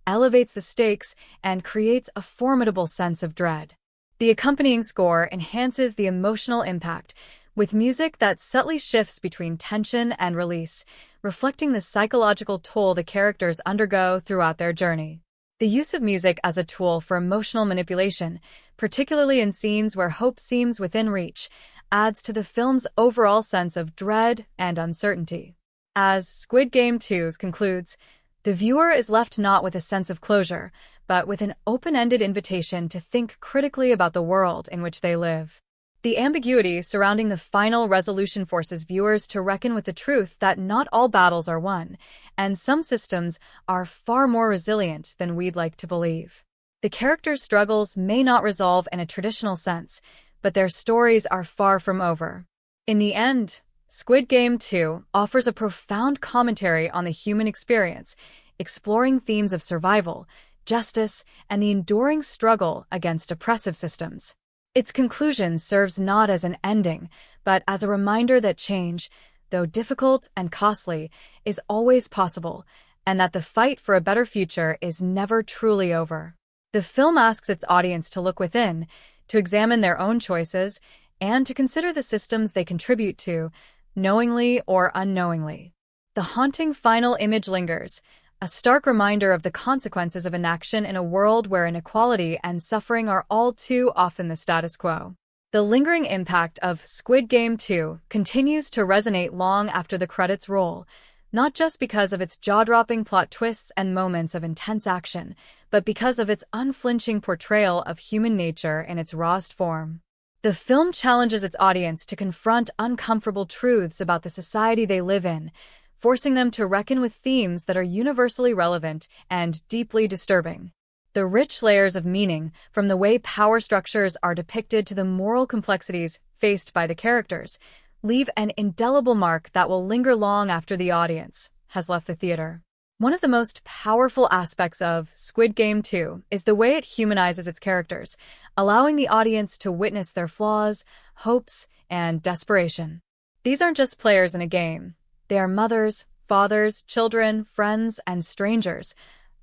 elevates the stakes and creates a formidable sense of dread. The accompanying score enhances the emotional impact, with music that subtly shifts between tension and release, reflecting the psychological toll the characters undergo throughout their journey. The use of music as a tool for emotional manipulation, particularly in scenes where hope seems within reach, adds to the film's overall sense of dread and uncertainty. As Squid Game 2 concludes, the viewer is left not with a sense of closure, but with an open-ended invitation to think critically about the world in which they live. The ambiguity surrounding the final resolution forces viewers to reckon with the truth that not all battles are won, and some systems are far more resilient than we'd like to believe. The characters' struggles may not resolve in a traditional sense, but their stories are far from over. In the end, Squid Game 2 offers a profound commentary on the human experience, exploring themes of survival, justice, and the enduring struggle against oppressive systems. Its conclusion serves not as an ending, but as a reminder that change, though difficult and costly, is always possible, and that the fight for a better future is never truly over. The film asks its audience to look within, to examine their own choices, and to consider the systems they contribute to, knowingly or unknowingly. The haunting final image lingers, a stark reminder of the consequences of inaction in a world where inequality and suffering are all too often the status quo. The lingering impact of Squid Game 2 continues to resonate long after the credits roll, not just because of its jaw-dropping plot twists and moments of intense action, but because of its unflinching portrayal of human nature in its rawest form. The film challenges its audience to confront uncomfortable truths about the society they live in, forcing them to reckon with themes that are universally relevant and deeply disturbing. The rich layers of meaning, from the way power structures are depicted to the moral complexities faced by the characters, leave an indelible mark that will linger long after the audience has left the theater. One of the most powerful aspects of Squid Game 2 is the way it humanizes its characters, allowing the audience to witness their flaws, hopes, and desperation. These aren't just players in a game. They are mothers, fathers, children, friends, and strangers,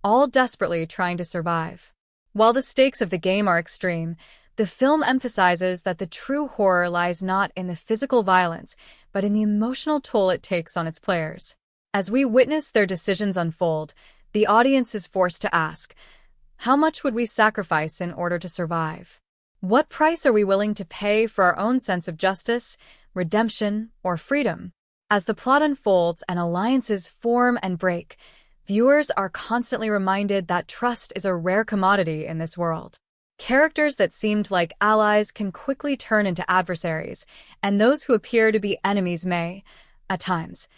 all desperately trying to survive. While the stakes of the game are extreme, the film emphasizes that the true horror lies not in the physical violence, but in the emotional toll it takes on its players. As we witness their decisions unfold, the audience is forced to ask, how much would we sacrifice in order to survive? What price are we willing to pay for our own sense of justice, redemption, or freedom? As the plot unfolds and alliances form and break, viewers are constantly reminded that trust is a rare commodity in this world. Characters that seemed like allies can quickly turn into adversaries, and those who appear to be enemies may, at times,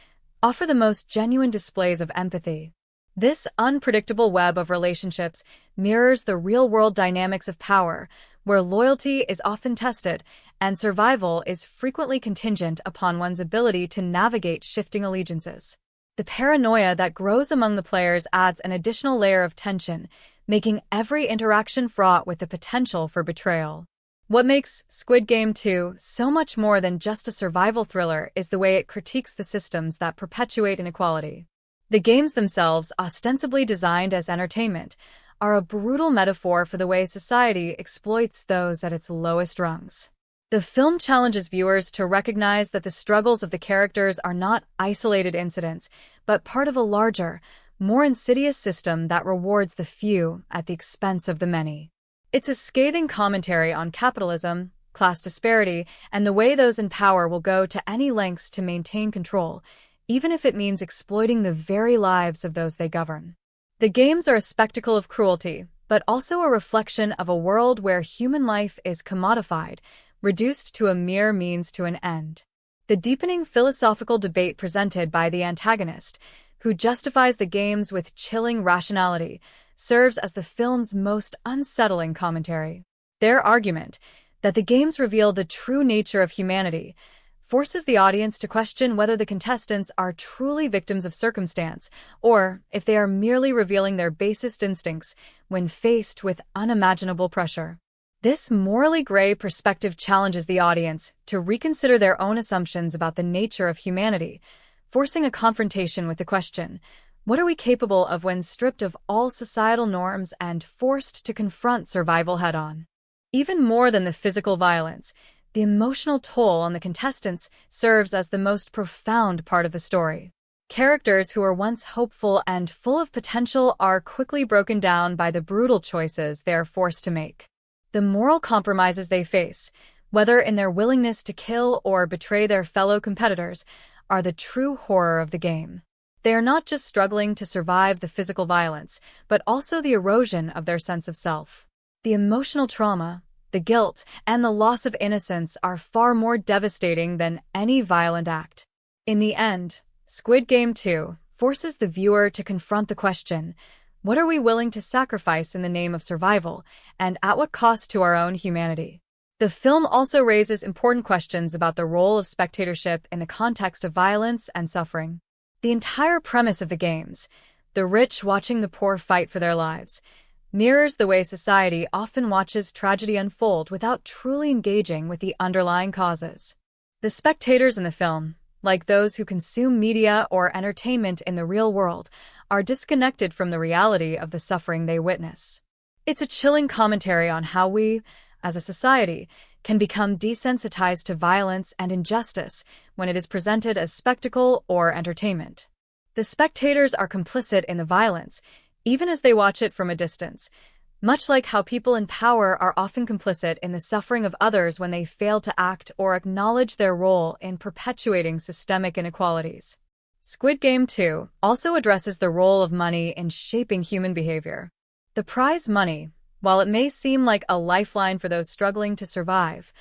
offer the most genuine displays of empathy. This unpredictable web of relationships mirrors the real-world dynamics of power, where loyalty is often tested and survival is frequently contingent upon one's ability to navigate shifting allegiances. The paranoia that grows among the players adds an additional layer of tension, making every interaction fraught with the potential for betrayal. What makes Squid Game 2 so much more than just a survival thriller is the way it critiques the systems that perpetuate inequality. The games themselves, ostensibly designed as entertainment, are a brutal metaphor for the way society exploits those at its lowest rungs. The film challenges viewers to recognize that the struggles of the characters are not isolated incidents, but part of a larger, more insidious system that rewards the few at the expense of the many. It's a scathing commentary on capitalism, class disparity, and the way those in power will go to any lengths to maintain control, even if it means exploiting the very lives of those they govern. The games are a spectacle of cruelty, but also a reflection of a world where human life is commodified, reduced to a mere means to an end. The deepening philosophical debate presented by the antagonist, who justifies the games with chilling rationality, serves as the film's most unsettling commentary. Their argument, that the games reveal the true nature of humanity, forces the audience to question whether the contestants are truly victims of circumstance, or if they are merely revealing their basest instincts when faced with unimaginable pressure. This morally gray perspective challenges the audience to reconsider their own assumptions about the nature of humanity, forcing a confrontation with the question, What are we capable of when stripped of all societal norms and forced to confront survival head-on? Even more than the physical violence, the emotional toll on the contestants serves as the most profound part of the story. Characters who were once hopeful and full of potential are quickly broken down by the brutal choices they are forced to make. The moral compromises they face, whether in their willingness to kill or betray their fellow competitors, are the true horror of the game. They are not just struggling to survive the physical violence, but also the erosion of their sense of self. The emotional trauma, the guilt, and the loss of innocence are far more devastating than any violent act. In the end, Squid Game 2 forces the viewer to confront the question, what are we willing to sacrifice in the name of survival, and at what cost to our own humanity? The film also raises important questions about the role of spectatorship in the context of violence and suffering. The entire premise of the games, the rich watching the poor fight for their lives, mirrors the way society often watches tragedy unfold without truly engaging with the underlying causes. The spectators in the film, like those who consume media or entertainment in the real world, are disconnected from the reality of the suffering they witness. It's a chilling commentary on how we, as a society, can become desensitized to violence and injustice when it is presented as spectacle or entertainment. The spectators are complicit in the violence, even as they watch it from a distance, much like how people in power are often complicit in the suffering of others when they fail to act or acknowledge their role in perpetuating systemic inequalities. Squid Game 2 also addresses the role of money in shaping human behavior. The prize money, while it may seem like a lifeline for those struggling to survive,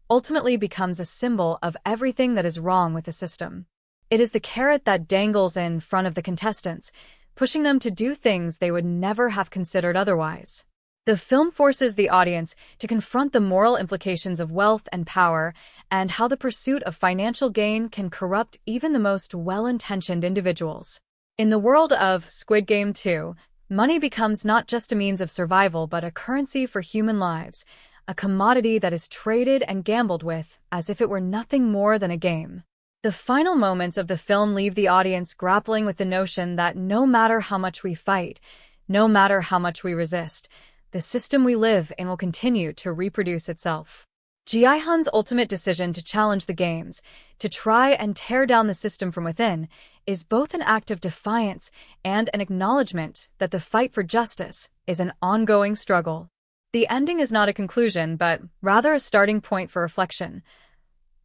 ultimately becomes a symbol of everything that is wrong with the system. It is the carrot that dangles in front of the contestants, pushing them to do things they would never have considered otherwise. The film forces the audience to confront the moral implications of wealth and power and how the pursuit of financial gain can corrupt even the most well-intentioned individuals. In the world of Squid Game 2, money becomes not just a means of survival but a currency for human lives, a commodity that is traded and gambled with as if it were nothing more than a game. The final moments of the film leave the audience grappling with the notion that no matter how much we fight, no matter how much we resist, the system we live in will continue to reproduce itself. Ji-hun's ultimate decision to challenge the games, to try and tear down the system from within, is both an act of defiance and an acknowledgement that the fight for justice is an ongoing struggle. The ending is not a conclusion, but rather a starting point for reflection,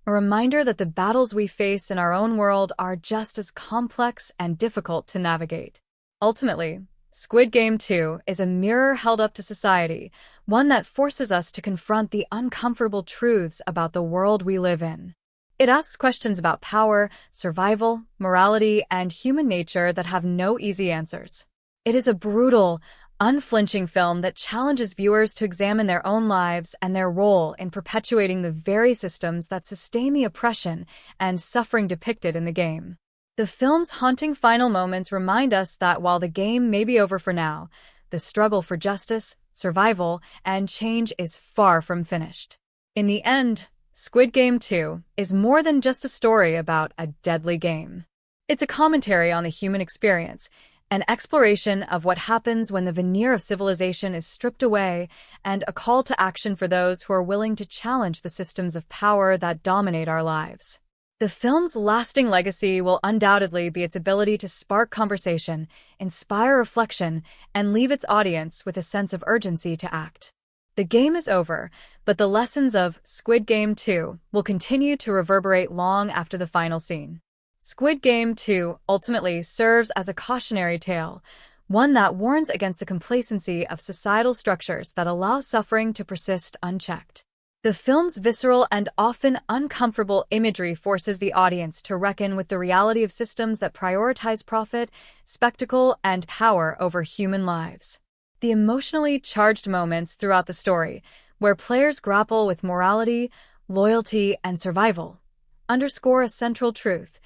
a reminder that the battles we face in our own world are just as complex and difficult to navigate. Ultimately, Squid Game 2 is a mirror held up to society, one that forces us to confront the uncomfortable truths about the world we live in. It asks questions about power, survival, morality, and human nature that have no easy answers. It is a brutal, unflinching film that challenges viewers to examine their own lives and their role in perpetuating the very systems that sustain the oppression and suffering depicted in the game. The film's haunting final moments remind us that while the game may be over for now, the struggle for justice, survival, and change is far from finished. In the end, Squid Game 2 is more than just a story about a deadly game. It's a commentary on the human experience, an exploration of what happens when the veneer of civilization is stripped away, and a call to action for those who are willing to challenge the systems of power that dominate our lives. The film's lasting legacy will undoubtedly be its ability to spark conversation, inspire reflection, and leave its audience with a sense of urgency to act. The game is over, but the lessons of Squid Game 2 will continue to reverberate long after the final scene. Squid Game 2 ultimately serves as a cautionary tale, one that warns against the complacency of societal structures that allow suffering to persist unchecked. The film's visceral and often uncomfortable imagery forces the audience to reckon with the reality of systems that prioritize profit, spectacle, and power over human lives. The emotionally charged moments throughout the story, where players grapple with morality, loyalty, and survival, underscore a central truth.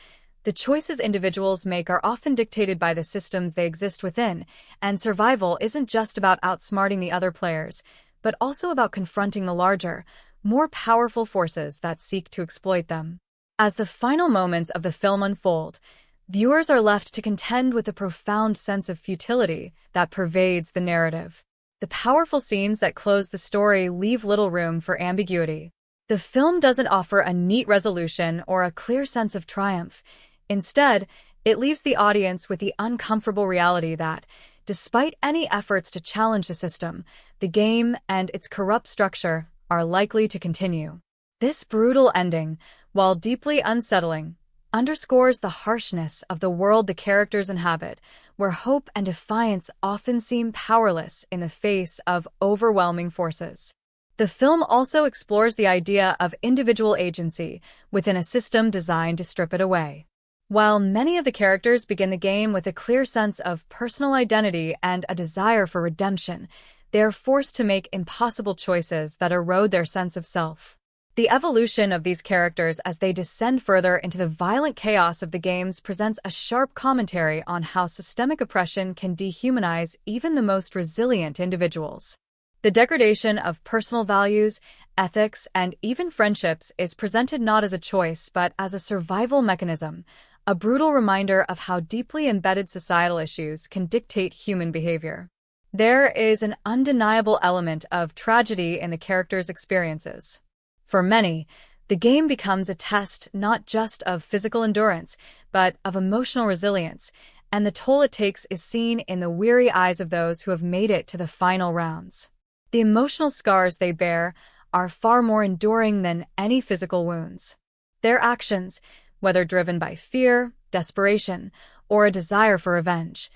The choices individuals make are often dictated by the systems they exist within, and survival isn't just about outsmarting the other players, but also about confronting the larger, more powerful forces that seek to exploit them. As the final moments of the film unfold, Viewers are left to contend with the profound sense of futility that pervades the narrative. The powerful scenes that close the story leave little room for ambiguity. The film doesn't offer a neat resolution or a clear sense of triumph. Instead, it leaves the audience with the uncomfortable reality that, despite any efforts to challenge the system, the game and its corrupt structure are likely to continue. This brutal ending, while deeply unsettling, underscores the harshness of the world the characters inhabit, where hope and defiance often seem powerless in the face of overwhelming forces. The film also explores the idea of individual agency within a system designed to strip it away. While many of the characters begin the game with a clear sense of personal identity and a desire for redemption, they are forced to make impossible choices that erode their sense of self. The evolution of these characters as they descend further into the violent chaos of the games presents a sharp commentary on how systemic oppression can dehumanize even the most resilient individuals. The degradation of personal values, ethics, and even friendships is presented not as a choice but as a survival mechanism, a brutal reminder of how deeply embedded societal issues can dictate human behavior. There is an undeniable element of tragedy in the characters' experiences. For many, the game becomes a test not just of physical endurance, but of emotional resilience, and the toll it takes is seen in the weary eyes of those who have made it to the final rounds. The emotional scars they bear are far more enduring than any physical wounds. Their actions, whether driven by fear, desperation, or a desire for revenge,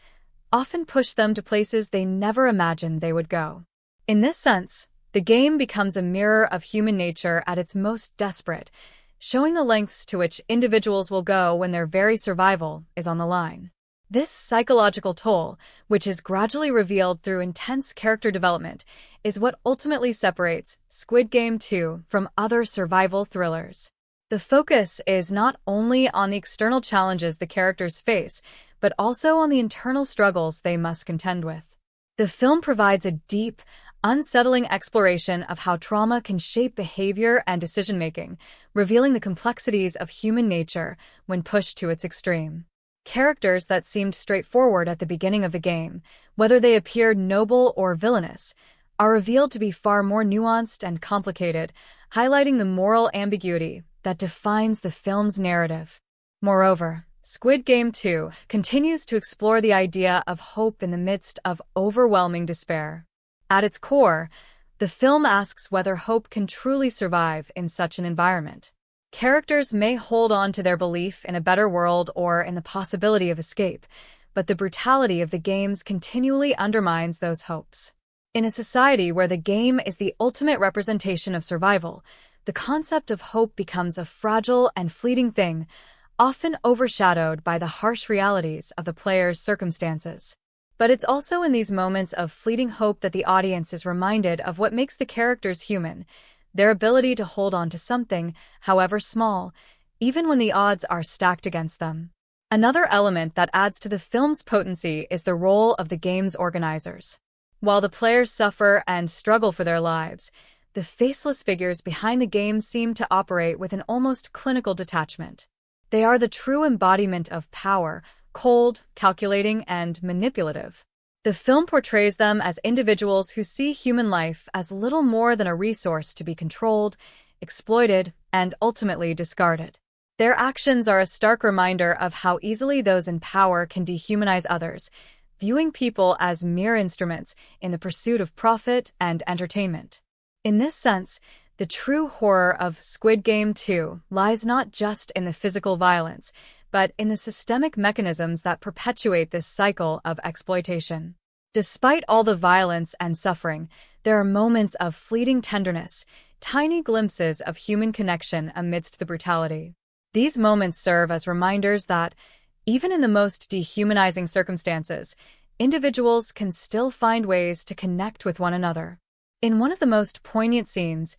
often push them to places they never imagined they would go. In this sense, the game becomes a mirror of human nature at its most desperate, showing the lengths to which individuals will go when their very survival is on the line. This psychological toll, which is gradually revealed through intense character development, is what ultimately separates Squid Game 2 from other survival thrillers. The focus is not only on the external challenges the characters face, but also on the internal struggles they must contend with. The film provides a deep, unsettling exploration of how trauma can shape behavior and decision-making, revealing the complexities of human nature when pushed to its extreme. Characters that seemed straightforward at the beginning of the game, whether they appeared noble or villainous, are revealed to be far more nuanced and complicated, highlighting the moral ambiguity that defines the film's narrative. Moreover, Squid Game 2 continues to explore the idea of hope in the midst of overwhelming despair. At its core, the film asks whether hope can truly survive in such an environment. Characters may hold on to their belief in a better world or in the possibility of escape, but the brutality of the games continually undermines those hopes. In a society where the game is the ultimate representation of survival, the concept of hope becomes a fragile and fleeting thing, often overshadowed by the harsh realities of the player's circumstances. But it's also in these moments of fleeting hope that the audience is reminded of what makes the characters human, their ability to hold on to something, however small, even when the odds are stacked against them. Another element that adds to the film's potency is the role of the game's organizers. While the players suffer and struggle for their lives, the faceless figures behind the game seem to operate with an almost clinical detachment. They are the true embodiment of power, cold, calculating, and manipulative. The film portrays them as individuals who see human life as little more than a resource to be controlled, exploited, and ultimately discarded. Their actions are a stark reminder of how easily those in power can dehumanize others, viewing people as mere instruments in the pursuit of profit and entertainment. In this sense, the true horror of Squid Game 2 lies not just in the physical violence, but in the systemic mechanisms that perpetuate this cycle of exploitation. Despite all the violence and suffering, there are moments of fleeting tenderness, tiny glimpses of human connection amidst the brutality. These moments serve as reminders that, even in the most dehumanizing circumstances, individuals can still find ways to connect with one another. In one of the most poignant scenes,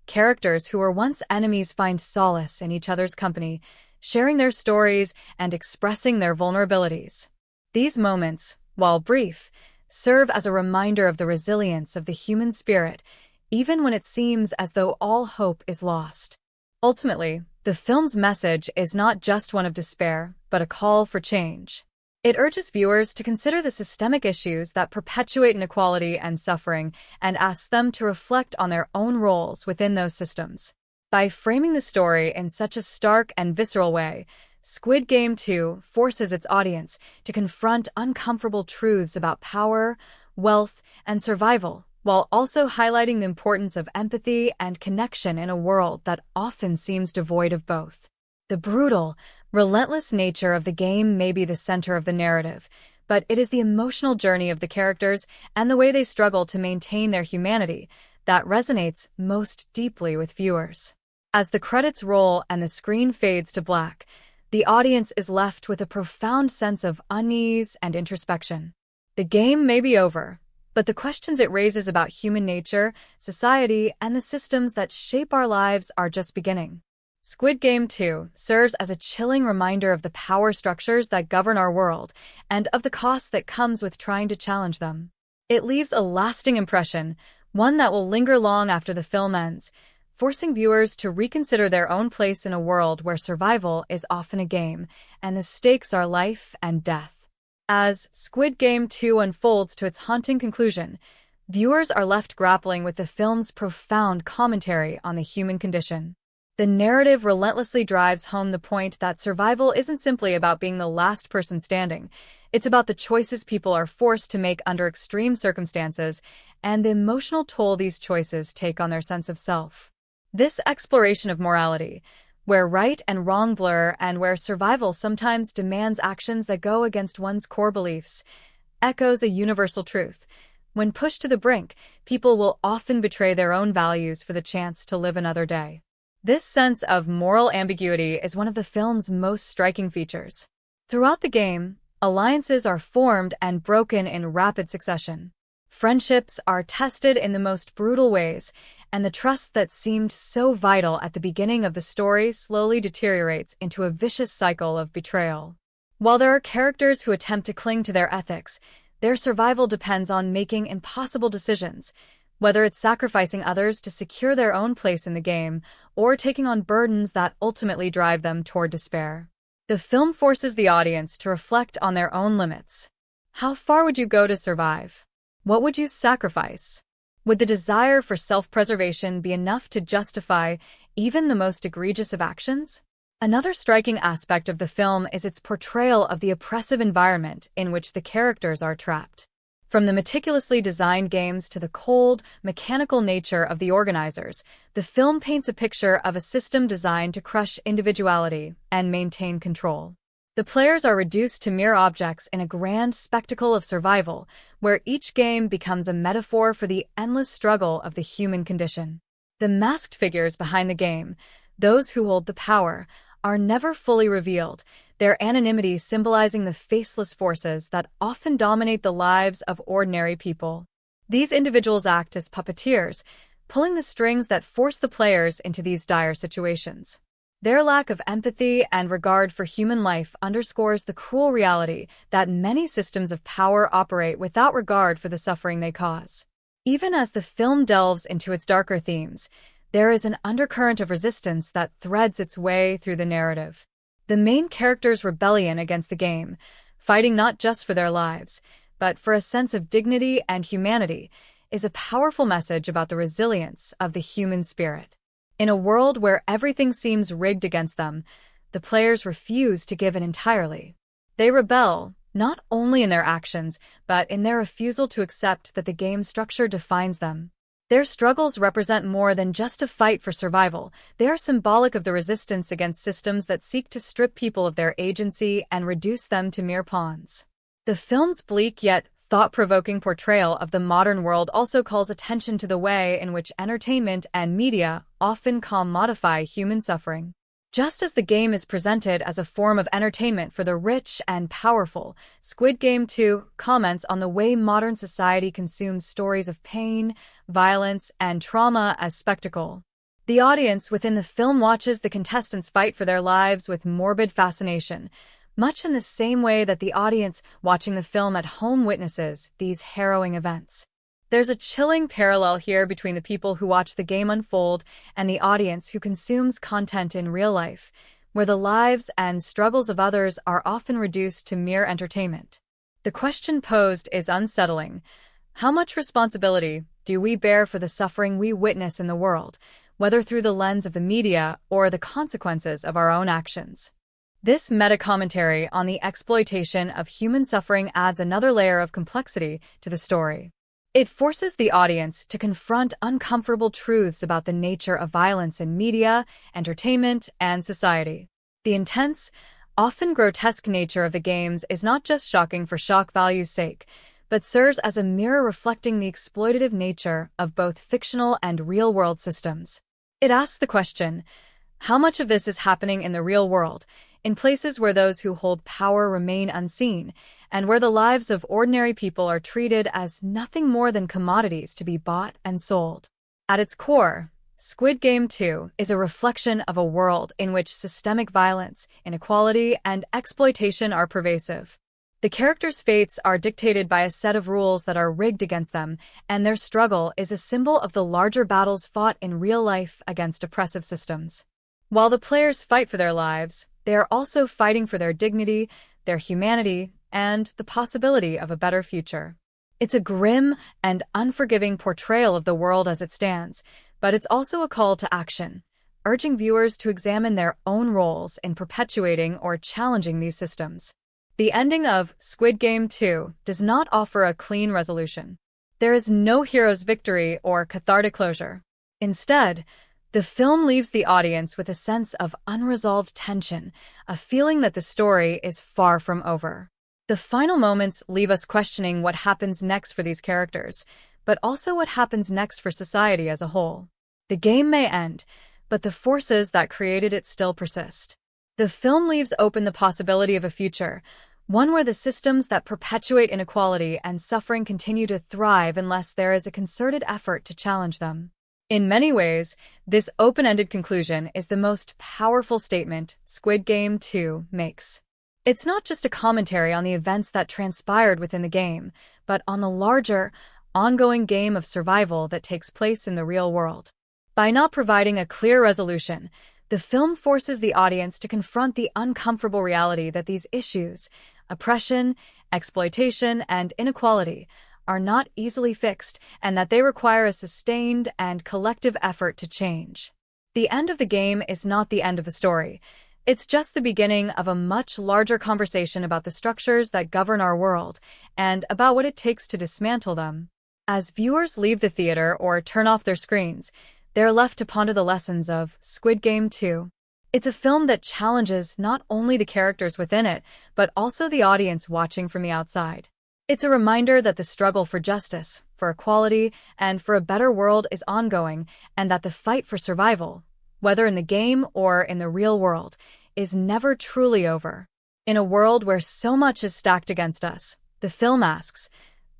characters who were once enemies find solace in each other's company, sharing their stories and expressing their vulnerabilities. These moments, while brief, serve as a reminder of the resilience of the human spirit, even when it seems as though all hope is lost. Ultimately, The film's message is not just one of despair, but a call for change. It urges viewers to consider the systemic issues that perpetuate inequality and suffering and asks them to reflect on their own roles within those systems. By framing the story in such a stark and visceral way, Squid Game 2 forces its audience to confront uncomfortable truths about power, wealth, and survival, while also highlighting the importance of empathy and connection in a world that often seems devoid of both. The brutal, relentless nature of the game may be the center of the narrative, but it is the emotional journey of the characters and the way they struggle to maintain their humanity that resonates most deeply with viewers. As the credits roll and the screen fades to black, the audience is left with a profound sense of unease and introspection. The game may be over, but the questions it raises about human nature, society, and the systems that shape our lives are just beginning. Squid Game 2 serves as a chilling reminder of the power structures that govern our world and of the cost that comes with trying to challenge them. It leaves a lasting impression, one that will linger long after the film ends, forcing viewers to reconsider their own place in a world where survival is often a game and the stakes are life and death. As Squid Game 2 unfolds to its haunting conclusion, viewers are left grappling with the film's profound commentary on the human condition. The narrative relentlessly drives home the point that survival isn't simply about being the last person standing. It's about the choices people are forced to make under extreme circumstances and the emotional toll these choices take on their sense of self. This exploration of morality, where right and wrong blur and where survival sometimes demands actions that go against one's core beliefs, echoes a universal truth. When pushed to the brink, people will often betray their own values for the chance to live another day. This sense of moral ambiguity is one of the film's most striking features. Throughout the game, alliances are formed and broken in rapid succession. Friendships are tested in the most brutal ways, and the trust that seemed so vital at the beginning of the story slowly deteriorates into a vicious cycle of betrayal. While there are characters who attempt to cling to their ethics, their survival depends on making impossible decisions, whether it's sacrificing others to secure their own place in the game or taking on burdens that ultimately drive them toward despair. The film forces the audience to reflect on their own limits. How far would you go to survive? What would you sacrifice? Would the desire for self-preservation be enough to justify even the most egregious of actions? Another striking aspect of the film is its portrayal of the oppressive environment in which the characters are trapped. From the meticulously designed games to the cold, mechanical nature of the organizers, the film paints a picture of a system designed to crush individuality and maintain control. The players are reduced to mere objects in a grand spectacle of survival, where each game becomes a metaphor for the endless struggle of the human condition. The masked figures behind the game, those who hold the power, are never fully revealed, their anonymity symbolizing the faceless forces that often dominate the lives of ordinary people. These individuals act as puppeteers, pulling the strings that force the players into these dire situations. Their lack of empathy and regard for human life underscores the cruel reality that many systems of power operate without regard for the suffering they cause. Even as the film delves into its darker themes, there is an undercurrent of resistance that threads its way through the narrative. The main character's rebellion against the game, fighting not just for their lives, but for a sense of dignity and humanity, is a powerful message about the resilience of the human spirit. In a world where everything seems rigged against them, the players refuse to give in entirely. They rebel, not only in their actions, but in their refusal to accept that the game's structure defines them. Their struggles represent more than just a fight for survival. They are symbolic of the resistance against systems that seek to strip people of their agency and reduce them to mere pawns. The film's bleak yet thought-provoking portrayal of the modern world also calls attention to the way in which entertainment and media often commodify human suffering. Just as the game is presented as a form of entertainment for the rich and powerful, Squid Game 2 comments on the way modern society consumes stories of pain, violence, and trauma as spectacle. The audience within the film watches the contestants fight for their lives with morbid fascination, much in the same way that the audience watching the film at home witnesses these harrowing events. There's a chilling parallel here between the people who watch the game unfold and the audience who consumes content in real life, where the lives and struggles of others are often reduced to mere entertainment. The question posed is unsettling. How much responsibility do we bear for the suffering we witness in the world, whether through the lens of the media or the consequences of our own actions? This meta-commentary on the exploitation of human suffering adds another layer of complexity to the story. It forces the audience to confront uncomfortable truths about the nature of violence in media, entertainment, and society. The intense, often grotesque nature of the games is not just shocking for shock value's sake, but serves as a mirror reflecting the exploitative nature of both fictional and real-world systems. It asks the question, how much of this is happening in the real world, in places where those who hold power remain unseen, and where the lives of ordinary people are treated as nothing more than commodities to be bought and sold? At its core, Squid Game 2 is a reflection of a world in which systemic violence, inequality, and exploitation are pervasive. The characters' fates are dictated by a set of rules that are rigged against them, and their struggle is a symbol of the larger battles fought in real life against oppressive systems. While the players fight for their lives, they are also fighting for their dignity, their humanity, and the possibility of a better future. It's a grim and unforgiving portrayal of the world as it stands, but it's also a call to action, urging viewers to examine their own roles in perpetuating or challenging these systems. The ending of Squid Game 2 does not offer a clean resolution. There is no hero's victory or cathartic closure. Instead, the film leaves the audience with a sense of unresolved tension, a feeling that the story is far from over. The final moments leave us questioning what happens next for these characters, but also what happens next for society as a whole. The game may end, but the forces that created it still persist. The film leaves open the possibility of a future, one where the systems that perpetuate inequality and suffering continue to thrive unless there is a concerted effort to challenge them. In many ways, this open-ended conclusion is the most powerful statement Squid Game 2 makes. It's not just a commentary on the events that transpired within the game, but on the larger, ongoing game of survival that takes place in the real world. By not providing a clear resolution, the film forces the audience to confront the uncomfortable reality that these issues, oppression, exploitation, and inequality, are not easily fixed, and that they require a sustained and collective effort to change. The end of the game is not the end of the story. It's just the beginning of a much larger conversation about the structures that govern our world, and about what it takes to dismantle them. As viewers leave the theater or turn off their screens, they're left to ponder the lessons of Squid Game 2. It's a film that challenges not only the characters within it, but also the audience watching from the outside. It's a reminder that the struggle for justice, for equality, and for a better world is ongoing, and that the fight for survival, whether in the game or in the real world, is never truly over. In a world where so much is stacked against us, the film asks,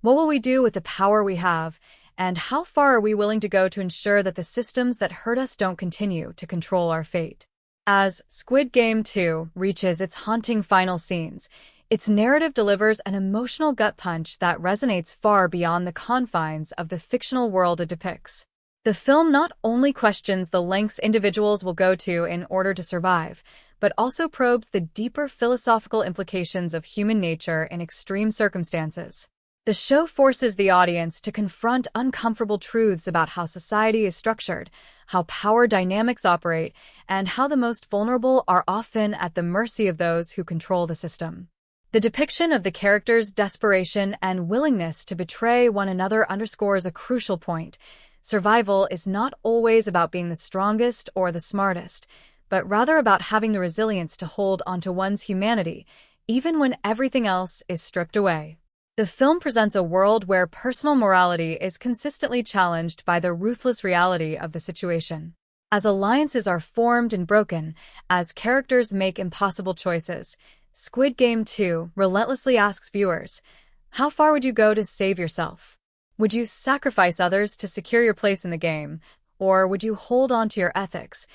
what will we do with the power we have, and how far are we willing to go to ensure that the systems that hurt us don't continue to control our fate? As Squid Game 2 reaches its haunting final scenes, its narrative delivers an emotional gut punch that resonates far beyond the confines of the fictional world it depicts. The film not only questions the lengths individuals will go to in order to survive, but also probes the deeper philosophical implications of human nature in extreme circumstances. The show forces the audience to confront uncomfortable truths about how society is structured, how power dynamics operate, and how the most vulnerable are often at the mercy of those who control the system. The depiction of the characters' desperation and willingness to betray one another underscores a crucial point. Survival is not always about being the strongest or the smartest, but rather about having the resilience to hold onto one's humanity, even when everything else is stripped away. The film presents a world where personal morality is consistently challenged by the ruthless reality of the situation. As alliances are formed and broken, as characters make impossible choices, Squid Game 2 relentlessly asks viewers, how far would you go to save yourself? Would you sacrifice others to secure your place in the game, or would you hold on to your ethics,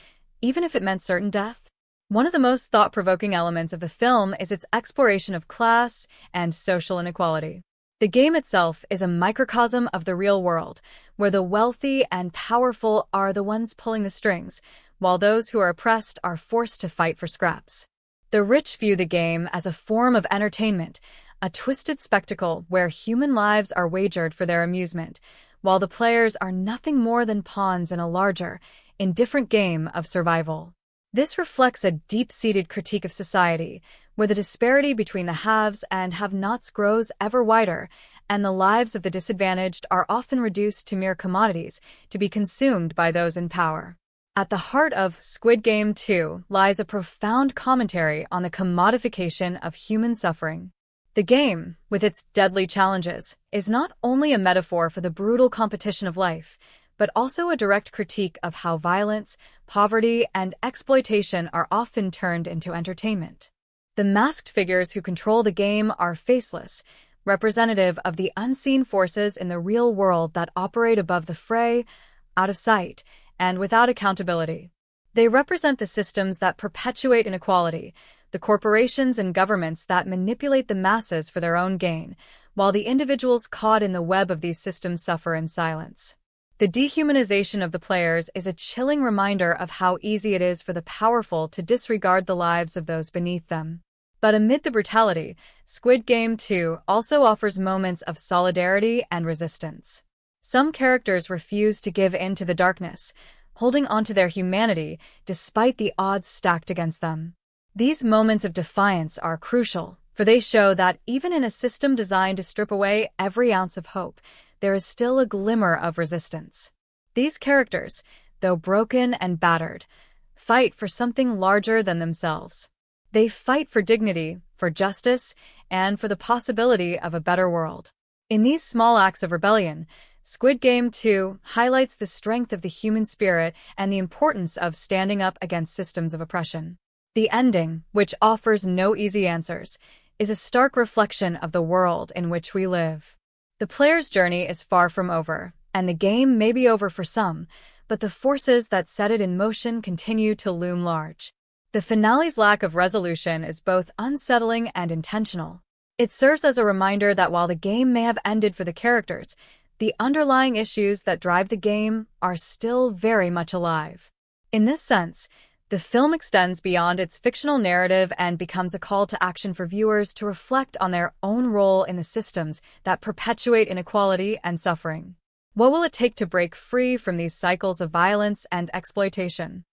even if it meant certain death? One of the most thought-provoking elements of the film is its exploration of class and social inequality. The game itself is a microcosm of the real world, where the wealthy and powerful are the ones pulling the strings, while those who are oppressed are forced to fight for scraps. The rich view the game as a form of entertainment, a twisted spectacle where human lives are wagered for their amusement, while the players are nothing more than pawns in a larger, indifferent game of survival. This reflects a deep-seated critique of society, where the disparity between the haves and have-nots grows ever wider, and the lives of the disadvantaged are often reduced to mere commodities to be consumed by those in power. At the heart of Squid Game 2 lies a profound commentary on the commodification of human suffering. The game, with its deadly challenges, is not only a metaphor for the brutal competition of life, but also a direct critique of how violence, poverty, and exploitation are often turned into entertainment. The masked figures who control the game are faceless, representative of the unseen forces in the real world that operate above the fray, out of sight, and without accountability. They represent the systems that perpetuate inequality, the corporations and governments that manipulate the masses for their own gain, while the individuals caught in the web of these systems suffer in silence. The dehumanization of the players is a chilling reminder of how easy it is for the powerful to disregard the lives of those beneath them. But amid the brutality, Squid Game 2 also offers moments of solidarity and resistance. Some characters refuse to give in to the darkness, holding onto their humanity despite the odds stacked against them. These moments of defiance are crucial, for they show that even in a system designed to strip away every ounce of hope, there is still a glimmer of resistance. These characters, though broken and battered, fight for something larger than themselves. They fight for dignity, for justice, and for the possibility of a better world. In these small acts of rebellion, Squid Game 2 highlights the strength of the human spirit and the importance of standing up against systems of oppression. The ending, which offers no easy answers, is a stark reflection of the world in which we live. The player's journey is far from over, and the game may be over for some, but the forces that set it in motion continue to loom large. The finale's lack of resolution is both unsettling and intentional. It serves as a reminder that while the game may have ended for the characters, the underlying issues that drive the game are still very much alive. In this sense, the film extends beyond its fictional narrative and becomes a call to action for viewers to reflect on their own role in the systems that perpetuate inequality and suffering. What will it take to break free from these cycles of violence and exploitation?